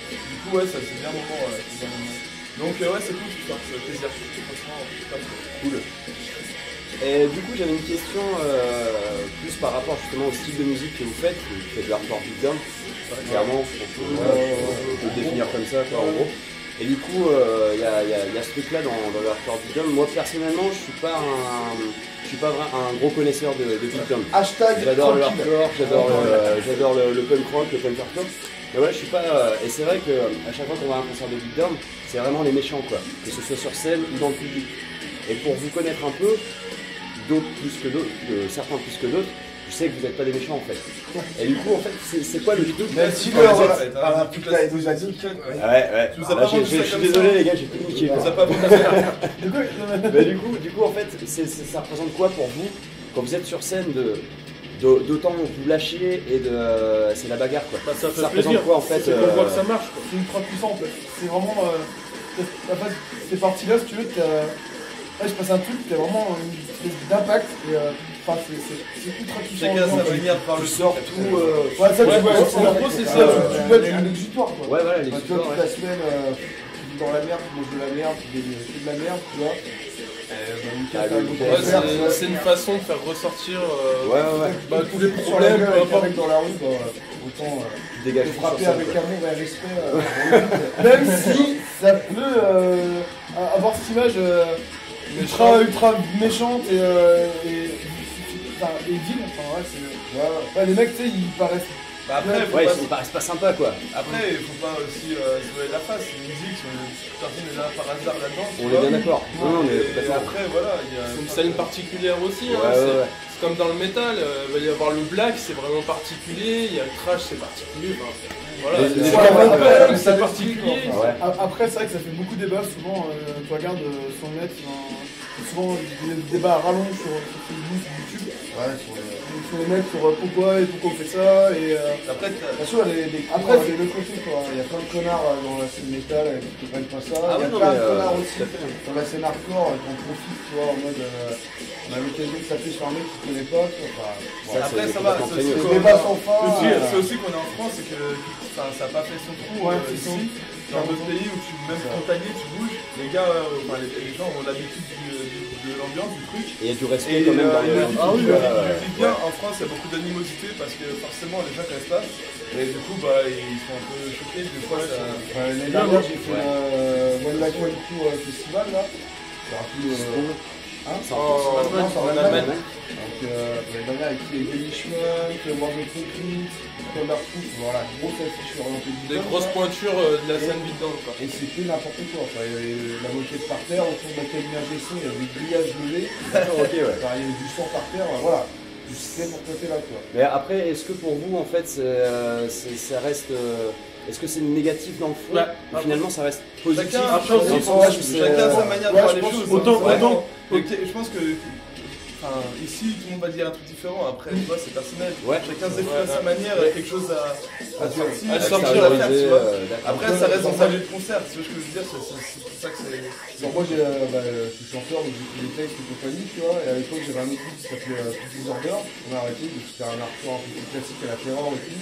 Du coup, ouais, ça c'est bien un moment. C'est bien un moment. Donc ouais, c'est cool, ça fait plaisir. Franchement, Cool. Et du coup, j'avais une question plus par rapport justement au style de musique que vous faites. Vous faites du hardcore beatdown, clairement, on peut le définir comme ça, quoi, en gros. Et du coup, il y a ce truc-là dans le hardcore beatdown. Moi, personnellement, je suis pas un gros connaisseur de beatdown. J'adore le hardcore, j'adore le punk rock, le punk hardcore. Mais voilà, je suis pas. Et c'est vrai qu'à chaque fois qu'on va à un concert de beatdown, c'est vraiment les méchants, quoi. Que ce soit sur scène ou dans le public. Et pour vous connaître un peu, d'autres plus que d'autres, certains plus que d'autres, je sais que vous n'êtes pas des méchants en fait. Et du coup, en fait, c'est quoi le truc? Même si le toute la nous a dit. Ouais. Je suis désolé les gars, j'ai tout niqué. Mais du coup, en fait, ça représente quoi pour vous quand vous êtes sur scène d'autant vous lâcher et c'est la bagarre quoi. Bah, ça représente plaisir. Quoi en fait C'est qu'on voit que ça marche quoi. C'est ultra puissant en fait. C'est vraiment. En fait, ces parties-là, si tu veux, je passe un truc, t'as vraiment une espèce d'impact. Enfin, c'est ultra puissant. Chacun sa manière de voir le sort. tout. Ouais, ça, tu vois, en gros, c'est ça. Tu dois être un exutoire quoi. Ouais, voilà, Tu vois, toute la semaine, tu vis dans la merde, tu manges de la merde, tu fais de la merde, tu vois. C'est une façon de faire ressortir Ouais. tous les Sur la problèmes, gueule peu avec un importe. mec dans la rue, autant Tu dégages te tout frapper sur avec scène, amour et respect. Même si ça peut avoir cette image ultra méchante et vile. Enfin, ouais, les mecs, tu sais, ils paraissent. Bah après, ils paraissent pas sympas quoi. Après, il faut pas aussi se voiler la face. C'est une musique, personne n'est là par hasard là-dedans. On est bien d'accord. Non, mais Et après, voilà. C'est une scène particulière aussi. Ouais, hein, ouais. C'est comme dans le métal, il va y avoir le black, c'est vraiment particulier. Il y a le trash, c'est particulier. Enfin, voilà, c'est particulier. Ouais. Après, c'est vrai que ça fait beaucoup de débats. Souvent, tu regardes sur le net, souvent des débats à rallonge sur Facebook, sur YouTube. Ouais, sur les mecs, sur pourquoi on fait ça. Et Après, bien sûr, après c'est le côté quoi. Il y a plein de connards dans la scène métal qui ne comprennent pas ça. Ah Il y a ouais, non, plein mais, de connards aussi tout à fait. dans la scène hardcore qui en profitent, tu vois, en mode on a l'occasion de taper sur un mec qui ne connaît pas. Tu vois, enfin, après, c'est ça va. complètement c'est craignos. des débats sans fin. C'est aussi qu'on est en France et que ça n'a pas fait son trou ici. Dans d'autres pays où même frontalier, tu bouges, les gars, les gens ont l'habitude de l'ambiance, du truc. Et il y a du respect quand même dans les vivent bien. En France, il y a beaucoup d'animosité parce que forcément les gens connaissent pas. Et du coup, ils sont un peu choqués. Des fois, ça. L'année dernière, j'ai fait One Like One Coup festival là. C'est un peu. En Allemagne. Donc, l'année dernière, avec les Banishment, World of Concrete, Thunder Proof, voilà, grosse affiche orientée du Des grosses pointures de la scène beatdown quoi. Et c'était n'importe quoi. Enfin, il y avait la moquette par terre, autour de la cabine AGC, il y avait des grillages levés. Ok, ouais. Enfin, il y avait du sang par terre, voilà. Du système pour côté là, quoi. Mais après, est-ce que pour vous, en fait, ça reste. Est-ce que c'est négatif dans le fond? Finalement, ça reste positif. Chacun a sa manière de voir les choses. Je pense que. Ici, tout le monde va dire un truc différent. Après, tu vois, c'est personnel. Ouais. Chacun se fait à sa manière, il y a quelque chose à sortir, à faire, tu vois. d'accord. Après, ça reste dans un lieu de concert. Tu vois ce que je veux dire? C'est pour ça que c'est. Alors moi, je suis chanteur, donc j'écris des textes et compagnie, tu vois. Et à l'époque, j'avais un équipe qui s'appelait Disorder. On a arrêté de faire un hardcore un peu plus classique à la terreur et tout.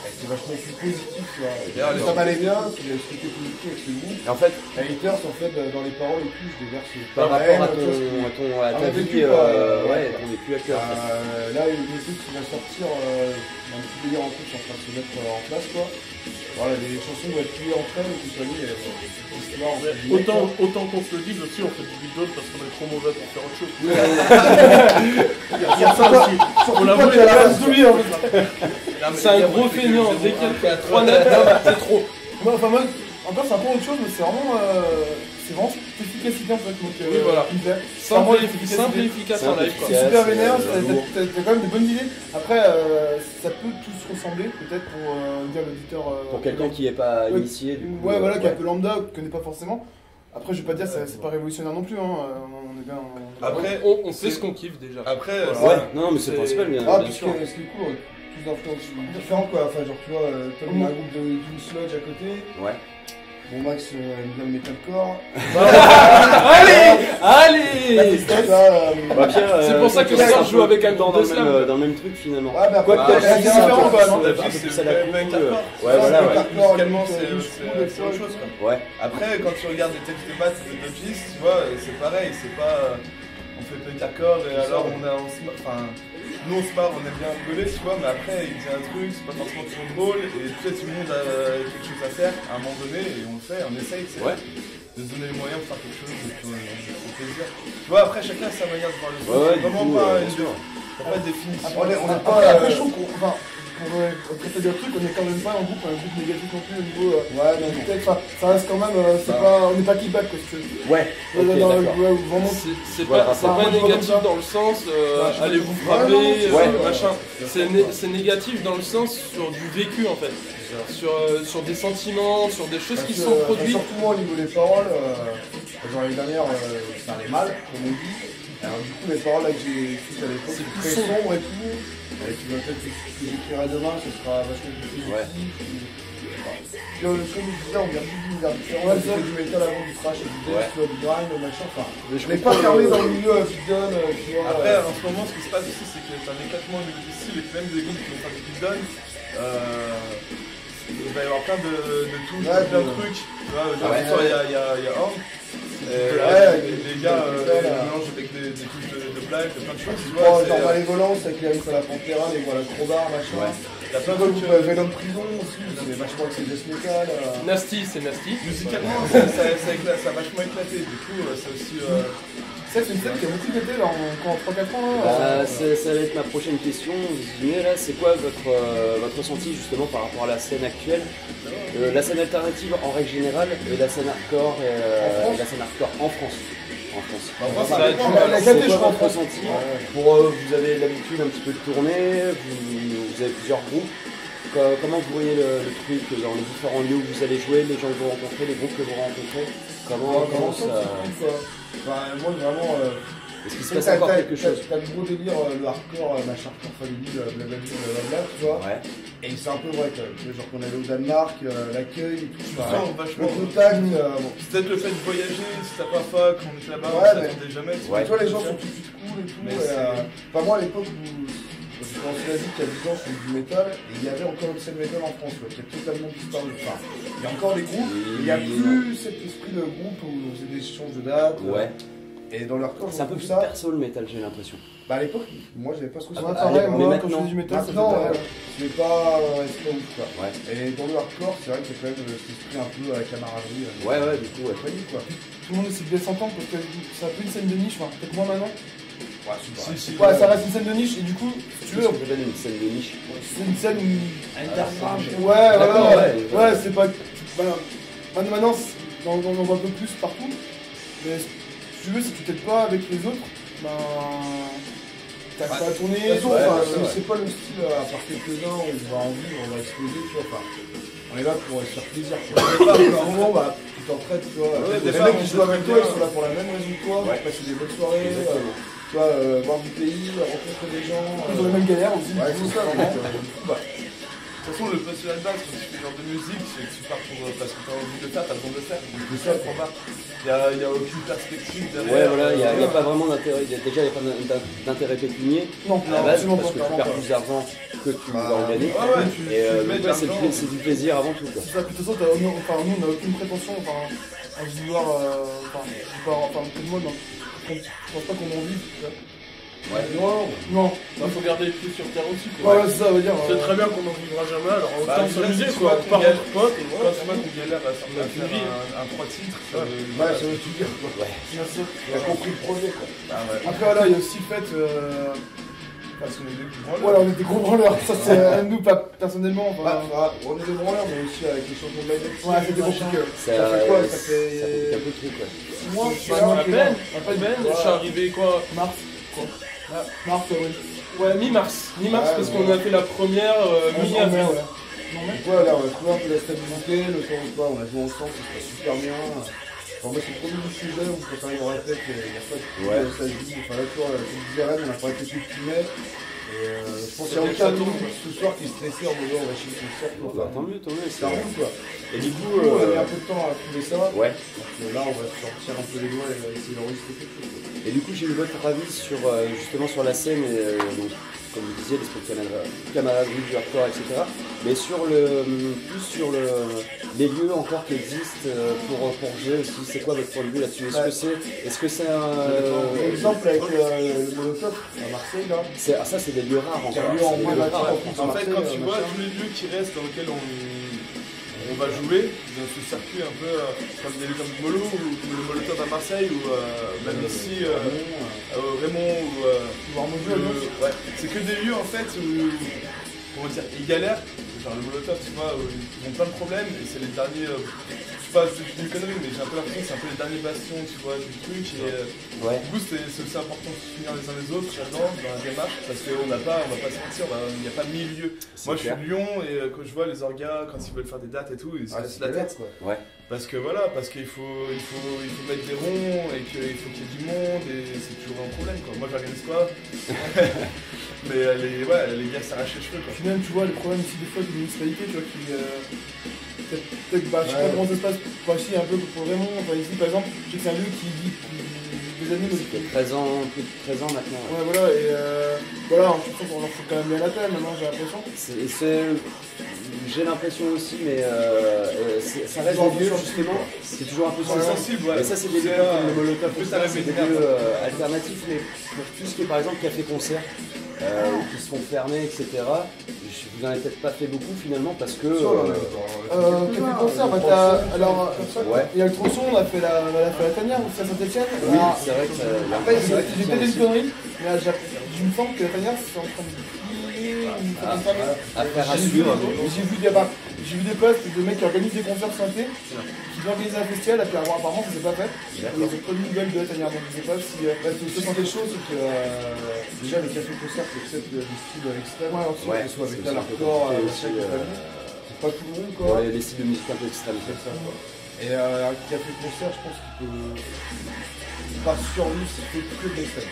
C'était vachement plus positif, tu vois. Ça m'allait bien, c'était ce côté positif avec le groupe. Et en fait, Haters, en fait, dans les paroles et tout, je déverse par rapport à ta vie, on est plus à cœur. Là, il y a une musique qui va sortir, un petit délire en plus en train de se mettre en place, quoi. Voilà, les chansons vont être pliées entre elles et compagnie. Autant qu'on se le dise aussi, on fait du beatdown parce qu'on est trop mauvais pour faire autre chose. Il y a ça aussi. On l'a vu, la base de lui en fait. C'est un gros feignant, dès qu'il y a 3 notes, c'est trop. Enfin, moi, encore c'est un peu autre chose, mais c'est vraiment efficacité en fait. Donc, oui, voilà. Simple et efficace en live quoi. C'est super vénère, t'as quand même des bonnes idées. Après, ça peut tous ressembler, peut-être pour dire l'auditeur. Pour quelqu'un qui n'est pas initié, du coup. Ouais, voilà, qui est un peu lambda, qui connaît pas forcément. Après, je vais pas dire c'est pas révolutionnaire non plus, hein. On est bien. Après, on sait ce qu'on kiffe déjà. Après, ouais, non, mais c'est le principal, bien sûr. Ce qui est cool, plus d'influences différentes quoi. Enfin, genre, tu vois, toi, il y a un groupe de Doom Sludge à côté. Ouais. Bon, Max aime bien le metalcore. Allez C'est pour ça que Serge joue avec un groupe de slam. dans le même truc finalement. Ouais, mais après, c'est différent quand même. Tapis, C'est le même hardcore. Ouais, voilà, ouais. Musicalement, c'est autre chose, quoi. Ouais. Après, quand tu regardes les textes de maths et de Dodgis, tu vois, c'est pareil, c'est pas. On fait plein d'accords et alors enfin, nous on se marre, on aime bien rigoler, tu vois, mais après il dit un truc, c'est pas forcément toujours drôle, et peut-être tout le monde a quelque chose à faire à un moment donné, et on le fait, on essaye, de se donner les moyens de faire quelque chose, et puis c'est plaisir. Tu vois, après chacun a sa manière de voir le truc, c'est vraiment pas une définition. Après, je trouve qu'on. Pour traiter des trucs, on est quand même pas un groupe négatif non plus au niveau du texte. Enfin, ça reste quand même, on n'est pas kickback quoi, si tu veux. Ouais, ok, d'accord. Vraiment, C'est pas négatif dans le sens allez vous frapper, machin. C'est négatif dans le sens sur du vécu en fait. Sur des sentiments, sur des choses qui sont produites. Surtout moi au niveau des paroles, genre l'année dernière, ça allait mal, comme on dit. Alors du coup les paroles là que j'ai écrites à l'époque, c'est très sombre et tout. Et tu vas peut-être que j'écrirai demain, ce sera vachement plus positif. Puis comme je disais, on vient plus d'univers différents. On fait du métal avant du thrash et du death, du grind, machin. Enfin, je n'ai pas fermé dans le milieu beatdown, tu vois. Après, en ce moment, ce qui se passe aussi, c'est qu'il y a un éclatement au niveau du style, et que même des groupes qui vont faire du beatdown, il va y avoir plein de touches, plein de trucs. Tu vois, genre, il y a Horn. Les gars mélangent avec des touches de blagues, plein de choses. Tu vois, genre Malévolence avec les riffs à la Pantera, les voilà crowbar, machin. Il y a plein de trucs. Venom Prison aussi, c'est vachement avec ses death metal. Nasty, c'est Nasty. Musicalement, ça a vachement éclaté. Du coup, c'est aussi. c'est une scène qui a beaucoup été là, en 3-4 ans. Ça va être ma prochaine question. Là, c'est quoi votre ressenti justement par rapport à la scène actuelle, la scène alternative en règle générale et la scène hardcore en France. C'est quoi votre ressenti? Vous avez l'habitude un petit peu de tourner, vous avez plusieurs groupes. Comment vous voyez le truc dans les différents lieux où vous allez jouer, les gens que vous rencontrez, les groupes que vous rencontrez? Comment ça... moi vraiment. Est-ce qu'il se passe encore quelque chose? T'as le gros délire, le hardcore, machin hardcore family, blablabla, tu vois. Ouais. Et c'est un peu vrai quand même. Genre qu'on allait au Danemark, l'accueil, tout ça. Le contact. C'est peut-être le fait de voyager, si t'as pas fac, on était là-bas, on s'attendait jamais. Tu vois, les gens sont tout de suite cool et tout. Enfin, moi à l'époque où. Je pense que il y a 10 ans, je faisais du métal, et il y avait encore une scène métal en France, qui a totalement disparu. Enfin, il y a encore des groupes, mais il n'y a plus cet esprit de groupe où on faisait des échanges de dates. Ouais. Et dans leur corps, c'est un peu plus perso le métal, j'ai l'impression. Bah à l'époque, moi j'avais pas ce que ça. Pareil, moi quand je faisais du métal, maintenant, c'est pas ouf quoi. Ouais. Et dans le hardcore, c'est vrai qu'il y a quand même cet esprit un peu à la camaraderie. Ouais, du coup, famille quoi. Tout le monde essaie de bien s'entendre parce que c'est un peu une scène de niche, peut-être moins maintenant. Ouais, ça reste une scène de niche et du coup, si tu veux. On peut donner une scène de niche. C'est une scène. Ouais, c'est pas. Maintenant, on en voit un peu plus partout. Mais si tu veux, si tu t'aides pas avec les autres, t'as pas à tourner. De toute façon, c'est pas le style, à part quelques-uns, on va en vivre, on va exploser, tu vois. On est là pour se faire plaisir. À un moment, tu t'entraides, tu vois. Les mecs qui jouent avec toi, ils sont là pour la même raison que toi, pour passer des bonnes soirées. Tu vois, voir du pays, rencontrer des gens. Ils ont les mêmes galères aussi. Ouais, c'est ça. De toute façon, le postulat de base, quand tu fais ce genre de musique, c'est que tu pars parce que tu as envie de le faire, tu as besoin de le faire. Donc, c'est ça le combat. Il n'y a aucune perspective derrière. Ouais, voilà, il n'y a pas vraiment d'intérêt. Déjà, il n'y a pas d'intérêt pécunier à la base, parce que tu perds plus d'argent que tu vas en gagner. Et c'est du plaisir avant tout. C'est ça, de toute façon, nous, on n'a aucune prétention à vouloir. Je pense pas qu'on en vive. Ouais. Non. Faut garder les pieds sur terre aussi. Ouais, c'est ça, veut dire. C'est très bien qu'on en vivra jamais, alors autant s'amuser quoi. Par notre pote, quand tu vois qu'on galère à sortir un 3 titres, ça veut tout dire quoi. Ouais. Bien sûr. T'as compris le projet quoi. Après, voilà, il y a aussi le fait. Parce qu'on est des gros branleurs. Voilà, on est des gros branleurs. Ça, c'est nous, pas personnellement. On est des branleurs, mais aussi avec les champions de la vie. Ouais, c'était compliqué. Ça fait quoi? Ça fait un peu de trucs, quoi. Moi, je suis à peine. Je suis arrivé quoi? Mars. Mars, avril. Ouais, mi-mars. Mi-mars, parce qu'on a fait la première mi-avril. Ouais, là, on a trouvé un peu la stabilité, le temps ou pas, on a joué ensemble, ça se passe super bien. Enfin, moi, c'est le premier du sujet où quand t'arrives en répète, il n'y a pas de ça se dit. Enfin, là, tu vois, comme disait Rennes, on a pas été plus de mai. Je pense qu'il n'y a aucun de nous ce soir qui est stressé en mode on va chez le concert. Tant mieux, Ça roule quoi. Et du coup, on a mis un peu de temps à trouver ça. Ouais. Donc là, on va sortir un peu les doigts et essayer d'enregistrer quelque chose. Et du coup, j'ai eu votre avis sur, justement sur la scène, et, donc, comme vous disiez, l'esprit de camaraderie, du hardcore, etc. Mais sur plus sur les lieux encore qui existent pour jouer aussi, c'est quoi votre point de vue là-dessus? Est-ce que c'est un... Par exemple, avec le Molotov à Marseille, là. Ça, c'est des lieux rares encore. En fait, quand tu vois tous les lieux qui restent dans lesquels on va jouer dans ce circuit un peu comme des lieux comme Molo ou le Molotov à Marseille ou même ici Raymond ou ouais. C'est que des lieux en fait où comment dire, ils galèrent. Genre le Molotov, tu vois, ils ont plein de problèmes et c'est les derniers. Je sais pas si c'est une connerie, mais j'ai un peu l'impression que c'est un peu les derniers bastions, tu vois, du truc. Et du coup, c'est aussi important de se soutenir les uns les autres là-dedans, dans la démarche, parce qu'on va pas se mentir, il n'y a pas 1000 lieux. Moi, je suis de Lyon et quand je vois les orgas, quand ils veulent faire des dates et tout, ils se cassent la tête. Ouais. Parce que voilà, parce qu'il faut mettre des ronds et qu'il faut qu'il y ait du monde et c'est toujours un problème quoi. Moi j'organise pas. Mais les gars s'arrachent les cheveux quoi. Puis même tu vois le problème aussi des fois des municipalités, tu vois, qui peut-être je sais pas comment ça se passe pour chier un peu pour Raymond. Enfin, ici par exemple, je sais que c'est un lieu qui vit depuis des années. Plus de 13 ans maintenant. Ouais voilà, et voilà, en fait on leur fout quand même bien la peine maintenant, j'ai l'impression. J'ai l'impression aussi, mais ça reste des lieux justement, c'est toujours un peu sensible. Ouais. Et ça, c'est des lieux comme le Molotov, c'est des lieux alternatifs, mais pour tout ce qui est par exemple café-concert, qui se font fermer, etc. Vous n'en avez peut-être pas fait beaucoup finalement parce que. Café-concert, alors il y a le tronçon, on a fait la tanière aussi à Saint-Etienne. Oui, c'est vrai que ça. Après, j'ai peut-être une connerie, mais il me semble que la tanière c'est en train de plier ou affaire à suivre. J'ai vu des posts de mecs qui organisent des concerts synthé, qui vont organiser un festival, et puis apparemment ça s'est pas fait. Ils ont pas de nouvelles de la tanière, donc je sais pas si. Ce sont des choses que déjà les cafés-concerts c'est peut-être du style extrême, que ce soit avec l'hardcore, c'est pas tout le monde quoi. Les styles de musique un peu extrêmes, c'est ça quoi. Et un café-concert, je pense qu'il peut pas survivre si c'est que de l'extrême.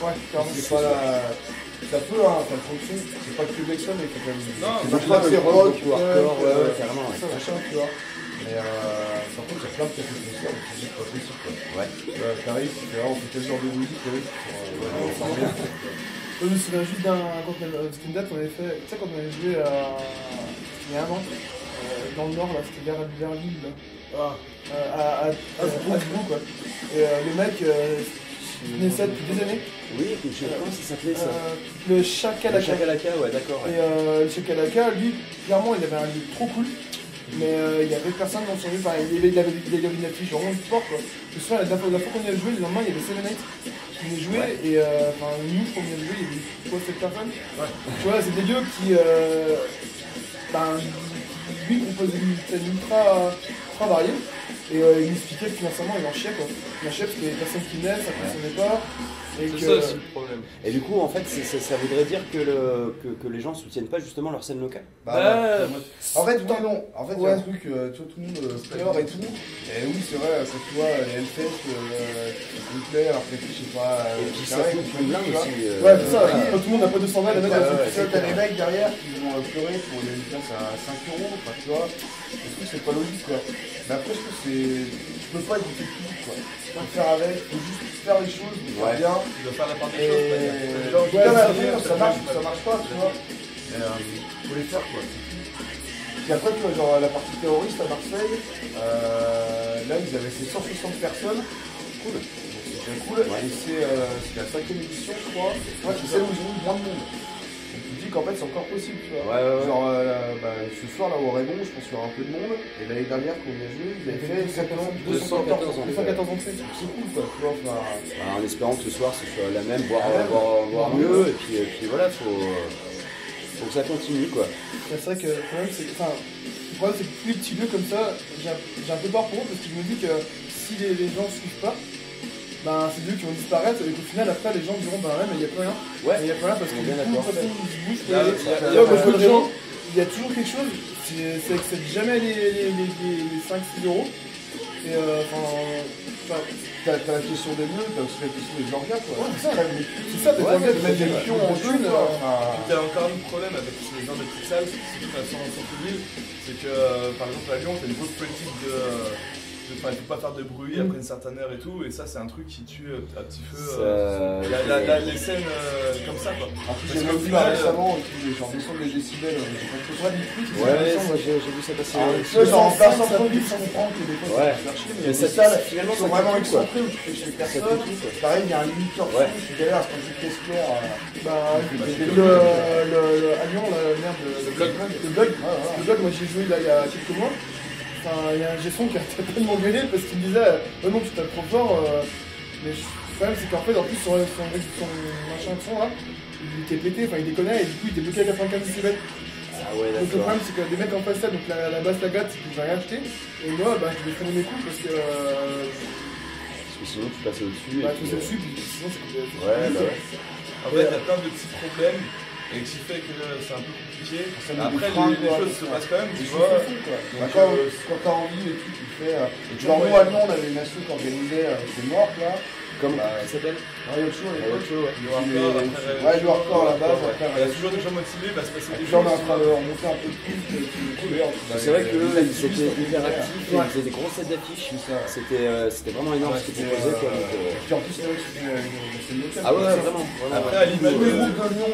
Ouais, clairement. C'est pas la. Ça peut, hein, enfin, le son, c'est pas que de l'extrême, mais il faut quand même. Non, c'est pas que c'est rock ou hardcore, carrément. Ça machin, tu vois. Mais par contre, il y a plein de cafés-concerts, donc c'est juste pas possible quoi. Ouais. T'arrives, tu fais, on fait quel genre de musique, Je me souviens juste c'était une date qu'on avait fait, tu sais quand on avait joué il y a un an, dans le nord là, c'était vers Lille là. À Strasbourg quoi. Et le mec venait ça depuis des années. Oui, je sais pas comment ça s'appelait ça. Le Chakalaka. Le Chakalaka, ouais d'accord. Et le Chakalaka, lui, clairement il avait un lieu trop cool. Mais il y avait personne dans son lieu, enfin, il avait une affiche vraiment de sport quoi. Je me souviens, la fois qu'on y a joué, le lendemain il y avait Seven Night qui venait jouer et nous quand on y a joué, il y avait 7 personnes. Ouais. Tu vois, c'est des lieux qui lui propose une scène ultra variée. Et il m'expliquait que financièrement il en chiait quoi. Il en chiait parce qu'il y avait personne qui naît, ça ne fonctionnait pas. C'est ça aussi le problème. Et du coup, en fait, ça voudrait dire que les gens soutiennent pas justement leur scène locale. En fait, non. En fait, il y a un truc, tu vois, tout le monde pleure et tout. Et oui, c'est vrai, quand tu vois les Hellfest, nucléaire, après, je sais pas. Et puis ça coûte une blinde aussi. Ouais, c'est ça, quand tout le monde n'a pas 200 balles, t'as les mecs derrière qui vont pleurer pour une place à 5 €, enfin, tu vois. Je trouve que c'est pas logique, quoi. Mais après, je trouve que tu peux pas écouter tout, quoi. Tu peux faire avec, il faut juste faire les choses, bien. Tu dois faire la part des choses. Ça marche pas, tu vois. Faut les faire, quoi. Puis après, tu vois, genre la partie terroriste à Marseille, là, ils avaient fait 160 personnes. Cool. C'était cool. Et c'est la 5e édition, je crois. Ouais, c'est celle où ils ont eu moins de monde. Qu'en fait c'est encore possible, tu vois. Genre ce soir là au Raymond, je pense qu'il y aura un peu de monde. Et l'année dernière quand on y a joué, ils avaient fait 214 entrées. C'est cool quoi, tu vois. En espérant que ce soir ce soit la même, voire mieux. Et puis voilà, faut que ça continue quoi. C'est vrai que le problème c'est que tous les petits lieux comme ça, j'ai un peu peur pour eux parce que je me dis que si les gens suivent pas, c'est des lieux qui vont disparaître et qu'au final après les gens diront mais il n'y a plus rien. Ouais, il n'y a plus rien parce que bien d'accord. Il y a toujours quelque chose, c'est que c'est jamais les 5-6 €. Et t'as la question des nœuds, t'as aussi la question des orgas, quoi. Ouais, c'est ça, des orgas, de mettre des pions en jeu. T'as encore un problème avec les gens de futsal, si tu fais sans centre-ville, c'est que par exemple à Lyon, t'as une grosse politique il faut pas faire de bruit après une certaine heure et tout, et ça c'est un truc qui tue à petit feu les scènes comme ça quoi. En plus j'ai même vu là récemment, genre descendre les décibels, j'ai pas trop Ouais, moi j'ai vu ça passer. Genre en plein centre-ville, ça comprend que des fois Ouais. tu vas chier, Mais mais ça, ça finalement, sont ça vraiment tout, quoi. excentrés où tu fais chez Ça personne. tout, quoi. Pareil, il y a un limiteur, Ouais. tu galères, c'est pas juste Tesquer. À Lyon, la merde, le blog, moi j'y ai joué là, il y a quelques mois. Enfin, il y a un G-Son qui a peut-être m'engueulé parce qu'il me disait oh non, tu tapes trop fort. Mais le problème, c'est qu'en fait, en plus, son machin de son là, il était pété, enfin il déconnait et du coup il était bloqué à 95 décibels. Ah ouais, Donc le d'accord. problème, c'est que des mecs en face là, donc la basse la gâte, c'est que j'ai rien acheté. Et moi, bah, je vais freiner mes coups parce que. Parce que sinon tu passes au-dessus. Bah, et tout puis, ça dessus, puis sinon c'est compliqué. Ouais, bah ouais. En fait, t'as plein de petits problèmes et qui fait que c'est un peu compliqué. Après, les choses se passent quand même, tu vois. Quand t'as envie et tout, tu fais. Genre, nous à Lyon, on avait une asso qui organisait des morts là. Comment ça s'appelle Riot Show à l'époque. Le hardcore, après, Ouais, le hardcore à la base. il y a toujours des gens motivés, bah, se passer des Puis on est en choses. train de remonter un peu plus de couleurs. C'est vrai qu'eux, ils étaient hyper actifs, ils faisaient des grosses sets d'affiches. C'était vraiment énorme ce qu'ils proposaient. Et puis en plus, c'est vrai que c'était une scène locale. Ah ouais, vraiment. Après, à l'image Tous les groupes de Lyon,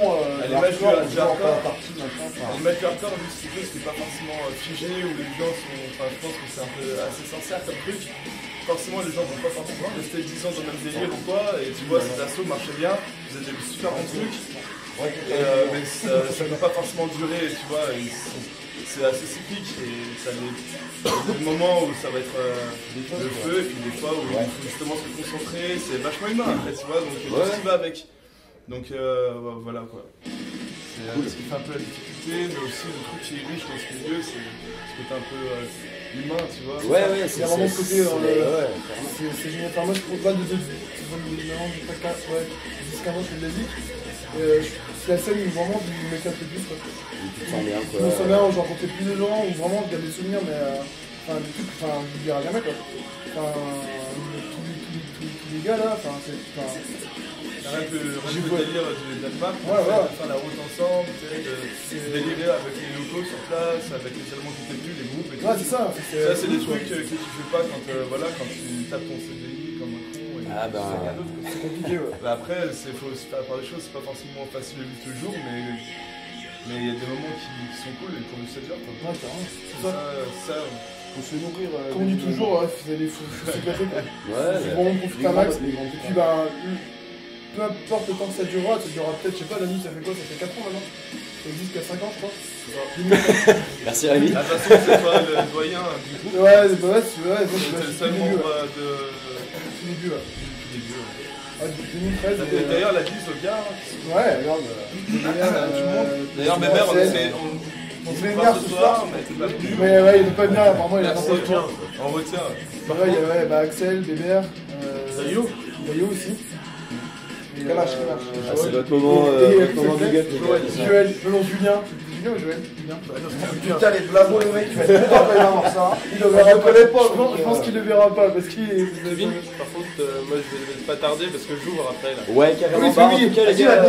l'image du hardcore, partie machin. le match hardcore, vu que c'est pas forcément figé, où les gens sont. Enfin, je pense que c'est un peu assez sincère comme truc. Forcément, les gens vont pas forcément rester 10 ans dans le même délire ou quoi, et tu vois, ces assos marchaient bien, vous avez des super bons trucs, mais ça ne peut pas forcément durer, tu vois, c'est assez cyclique, et ça il y a des moments où ça va être le feu, et puis des fois où il faut justement se concentrer, c'est vachement humain après, tu vois, donc tout ce qui va avec. Donc voilà quoi. C'est ce qui fait un peu la difficulté, mais aussi le truc qui est riche dans ce milieu, c'est ce côté un peu humain, tu vois. Ouais, Il y a vraiment ce côté. C'est génial. Enfin, moi je trouve pas de 10-15 ans, je fais de la musique. C'est la scène où vraiment je m'éclate le plus. Tu te sens bien, quoi. Je me sens bien, où j'ai rencontré plus de gens, où vraiment je garde des souvenirs, mais. Enfin, des trucs, enfin, je ne dirai jamais quoi. Enfin, tous les gars là, enfin, c'est. Rien que le délire du Danemark, faire la route ensemble, de délirer avec les locaux sur place, avec les Allemands qui étaient venus, les groupes et tout. Ouais, c'est ça. Ça, c'est des trucs que tu fais pas quand tu tapes ton CDI comme un con. Ah bah. C'est compliqué, ouais. Bah après, il faut se faire part des choses, c'est pas forcément facile de vivre tous les jours, mais il y a des moments qui sont cool et pour nous ça dure. Ouais, carrément. C'est ça. Faut se nourrir. Comme on dit toujours, vous allez s'éclater quoi. Ouais, faut vraiment profiter un max. Et puis bah. Peu importe le temps que ça durera peut-être, je sais pas, la nuit ça fait quoi? Ça fait 4 ans maintenant. Ça existe qu'à 5 ans je crois. Merci Rémi. De toute façon, c'est toi le doyen du groupe. Ouais, donc c'est le seul membre de. Tout début, ouais. Depuis 2013. D'ailleurs, la bise au gars. Ouais, regarde. D'ailleurs, mes mères, on se verra ce soir, mais t'es pas venu. Mais ouais, il est pas venu, apparemment il a pas de On retient. Ouais, bah Axel, Bébert, Dayo aussi. Kalash. C'est notre moment du gars. Joël, Julien ou Joël? Putain, les blabos, le mec, il va être content quand il va voir ça. Il le verra pas. Je pense qu'il le verra pas parce qu'il est. Kevin, par contre, moi je vais pas tarder parce que j'ouvre après là. Ouais, carrément. Oui, Bah, en tout cas, les gars,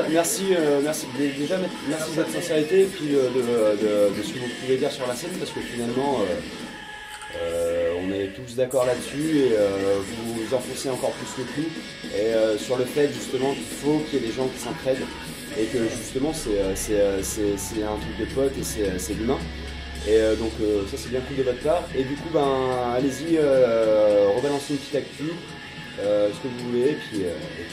merci déjà merci de votre sincérité et puis de ce que vous pouvez dire sur la scène parce que finalement on est tous d'accord là-dessus et vous enfoncez encore plus le clou et sur le fait justement qu'il faut qu'il y ait des gens qui s'entraident et que justement c'est un truc de potes et c'est l'humain et donc ça c'est bien cool de votre part et du coup allez-y rebalancez une petite actu ce que vous voulez et puis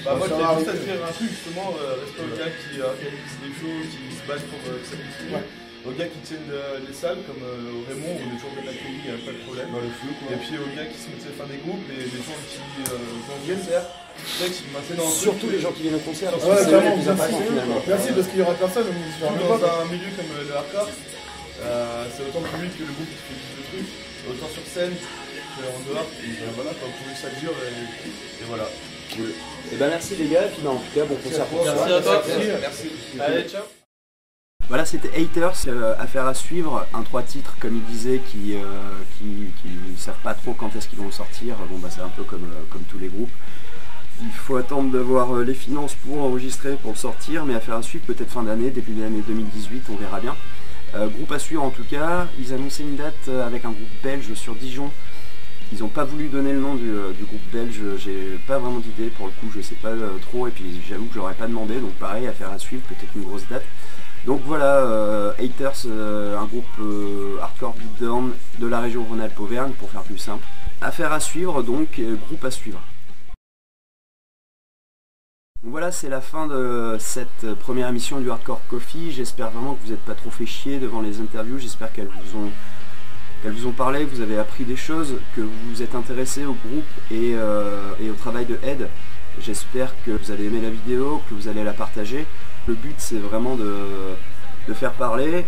moi je voulais juste à dire un truc justement respect aux gars qui organisent des shows, qui se battent pour que ça continue. Aux gars qui tiennent les salles comme Raymond, on est toujours bien accueillis, il n'y a pas de problème. Et puis aux gars qui se mettent à faire des groupes et des gens qui vont au concert. Surtout les gens qui viennent au concert. Ouais, c'est clairement, plus important finalement. Merci parce qu'il y aura personne. Dans un milieu comme le hardcore, c'est autant le public que le groupe qui fait le truc, autant sur scène qu'en dehors. Et voilà, quand vous voulez que ça dure et voilà. Cool. Et ben merci les gars, et puis en tout cas bon concert pour Merci à toi. Merci. Allez, ciao. Voilà, c'était Haters, affaire à suivre, un 3 titres comme il disait qui ils savent pas trop quand est-ce qu'ils vont le sortir. Bon bah c'est un peu comme tous les groupes. Il faut attendre d'avoir les finances pour enregistrer, pour le sortir, mais à faire à suivre peut-être fin d'année, début de l'année 2018, on verra bien. Groupe à suivre en tout cas, ils annonçaient une date avec un groupe belge sur Dijon. Ils n'ont pas voulu donner le nom du groupe belge, j'ai pas vraiment d'idée pour le coup, je sais pas trop, et puis j'avoue que je leur ai pas demandé, donc pareil, à faire à suivre, peut-être une grosse date. Donc voilà, Haters, un groupe hardcore beatdown de la région Rhône-Alpes-Auvergne, pour faire plus simple. Affaire à suivre, donc groupe à suivre. Donc voilà, c'est la fin de cette première émission du Hardcore Coffee. J'espère vraiment que vous n'êtes pas trop fait chier devant les interviews, j'espère qu'elles vous ont parlé, que vous avez appris des choses, que vous vous êtes intéressé au groupe et au travail de Ed. J'espère que vous allez aimer la vidéo, que vous allez la partager. Le but c'est vraiment de faire parler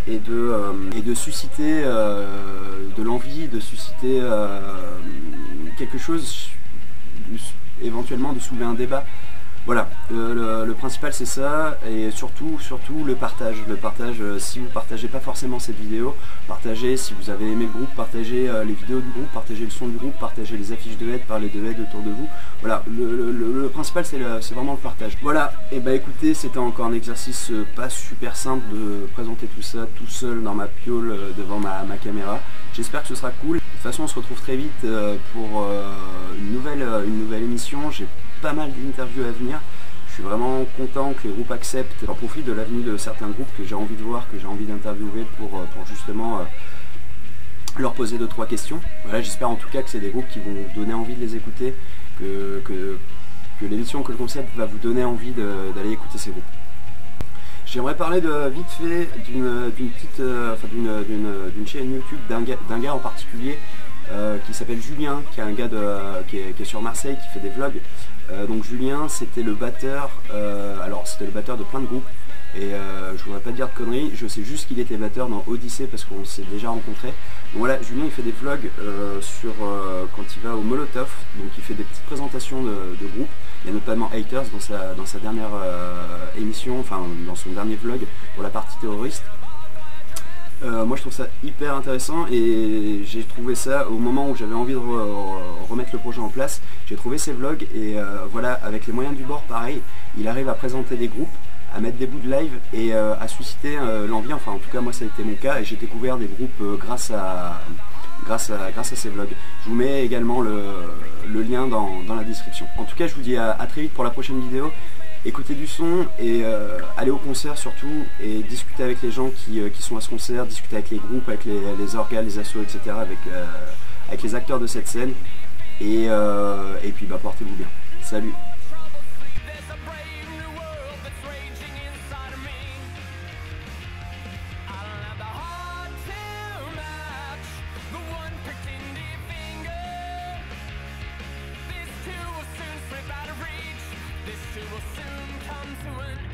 et de susciter de l'envie, de susciter quelque chose, éventuellement de soulever un débat. Voilà, le principal c'est ça, et surtout le partage. Si vous partagez pas forcément cette vidéo, partagez, si vous avez aimé le groupe, partagez les vidéos du groupe, partagez le son du groupe, partagez les affiches de Ed, parlez de Ed autour de vous. Voilà, le principal c'est vraiment le partage. Voilà, et bah écoutez, c'était encore un exercice pas super simple de présenter tout ça tout seul dans ma piole devant ma caméra. J'espère que ce sera cool. De toute façon on se retrouve très vite pour une nouvelle émission. J'ai pas mal d'interviews à venir. Je suis vraiment content que les groupes acceptent. J'en profite de l'avenue de certains groupes que j'ai envie de voir, que j'ai envie d'interviewer pour justement leur poser 2-3 questions. Voilà, j'espère en tout cas que c'est des groupes qui vont vous donner envie de les écouter, que l'émission, que le concept va vous donner envie d'aller écouter ces groupes. J'aimerais parler vite fait d'une chaîne YouTube d'un gars en particulier qui s'appelle Julien, qui est un gars qui est sur Marseille, qui fait des vlogs. Donc Julien, c'était le batteur, c'était le batteur de plein de groupes, et je voudrais pas dire de conneries, je sais juste qu'il était batteur dans Odyssée parce qu'on s'est déjà rencontrés. Donc voilà, Julien il fait des vlogs quand il va au Molotov, donc il fait des petites présentations de groupes. Il y a notamment Haters dans sa dernière émission, enfin dans son dernier vlog pour la partie terroriste. Moi je trouve ça hyper intéressant, et j'ai trouvé ça au moment où j'avais envie de remettre le projet en place. J'ai trouvé ses vlogs, et voilà, avec les moyens du bord, pareil, il arrive à présenter des groupes, à mettre des bouts de live et à susciter l'envie. Enfin en tout cas moi ça a été mon cas, et j'ai découvert des groupes grâce à ces vlogs. Je vous mets également le lien dans la description. En tout cas je vous dis à très vite pour la prochaine vidéo. Écoutez du son et allez au concert surtout, et discutez avec les gens qui sont à ce concert, discutez avec les groupes, avec les orgas, les assos, etc., avec les acteurs de cette scène, et puis bah portez-vous bien. Salut. This too will soon come to an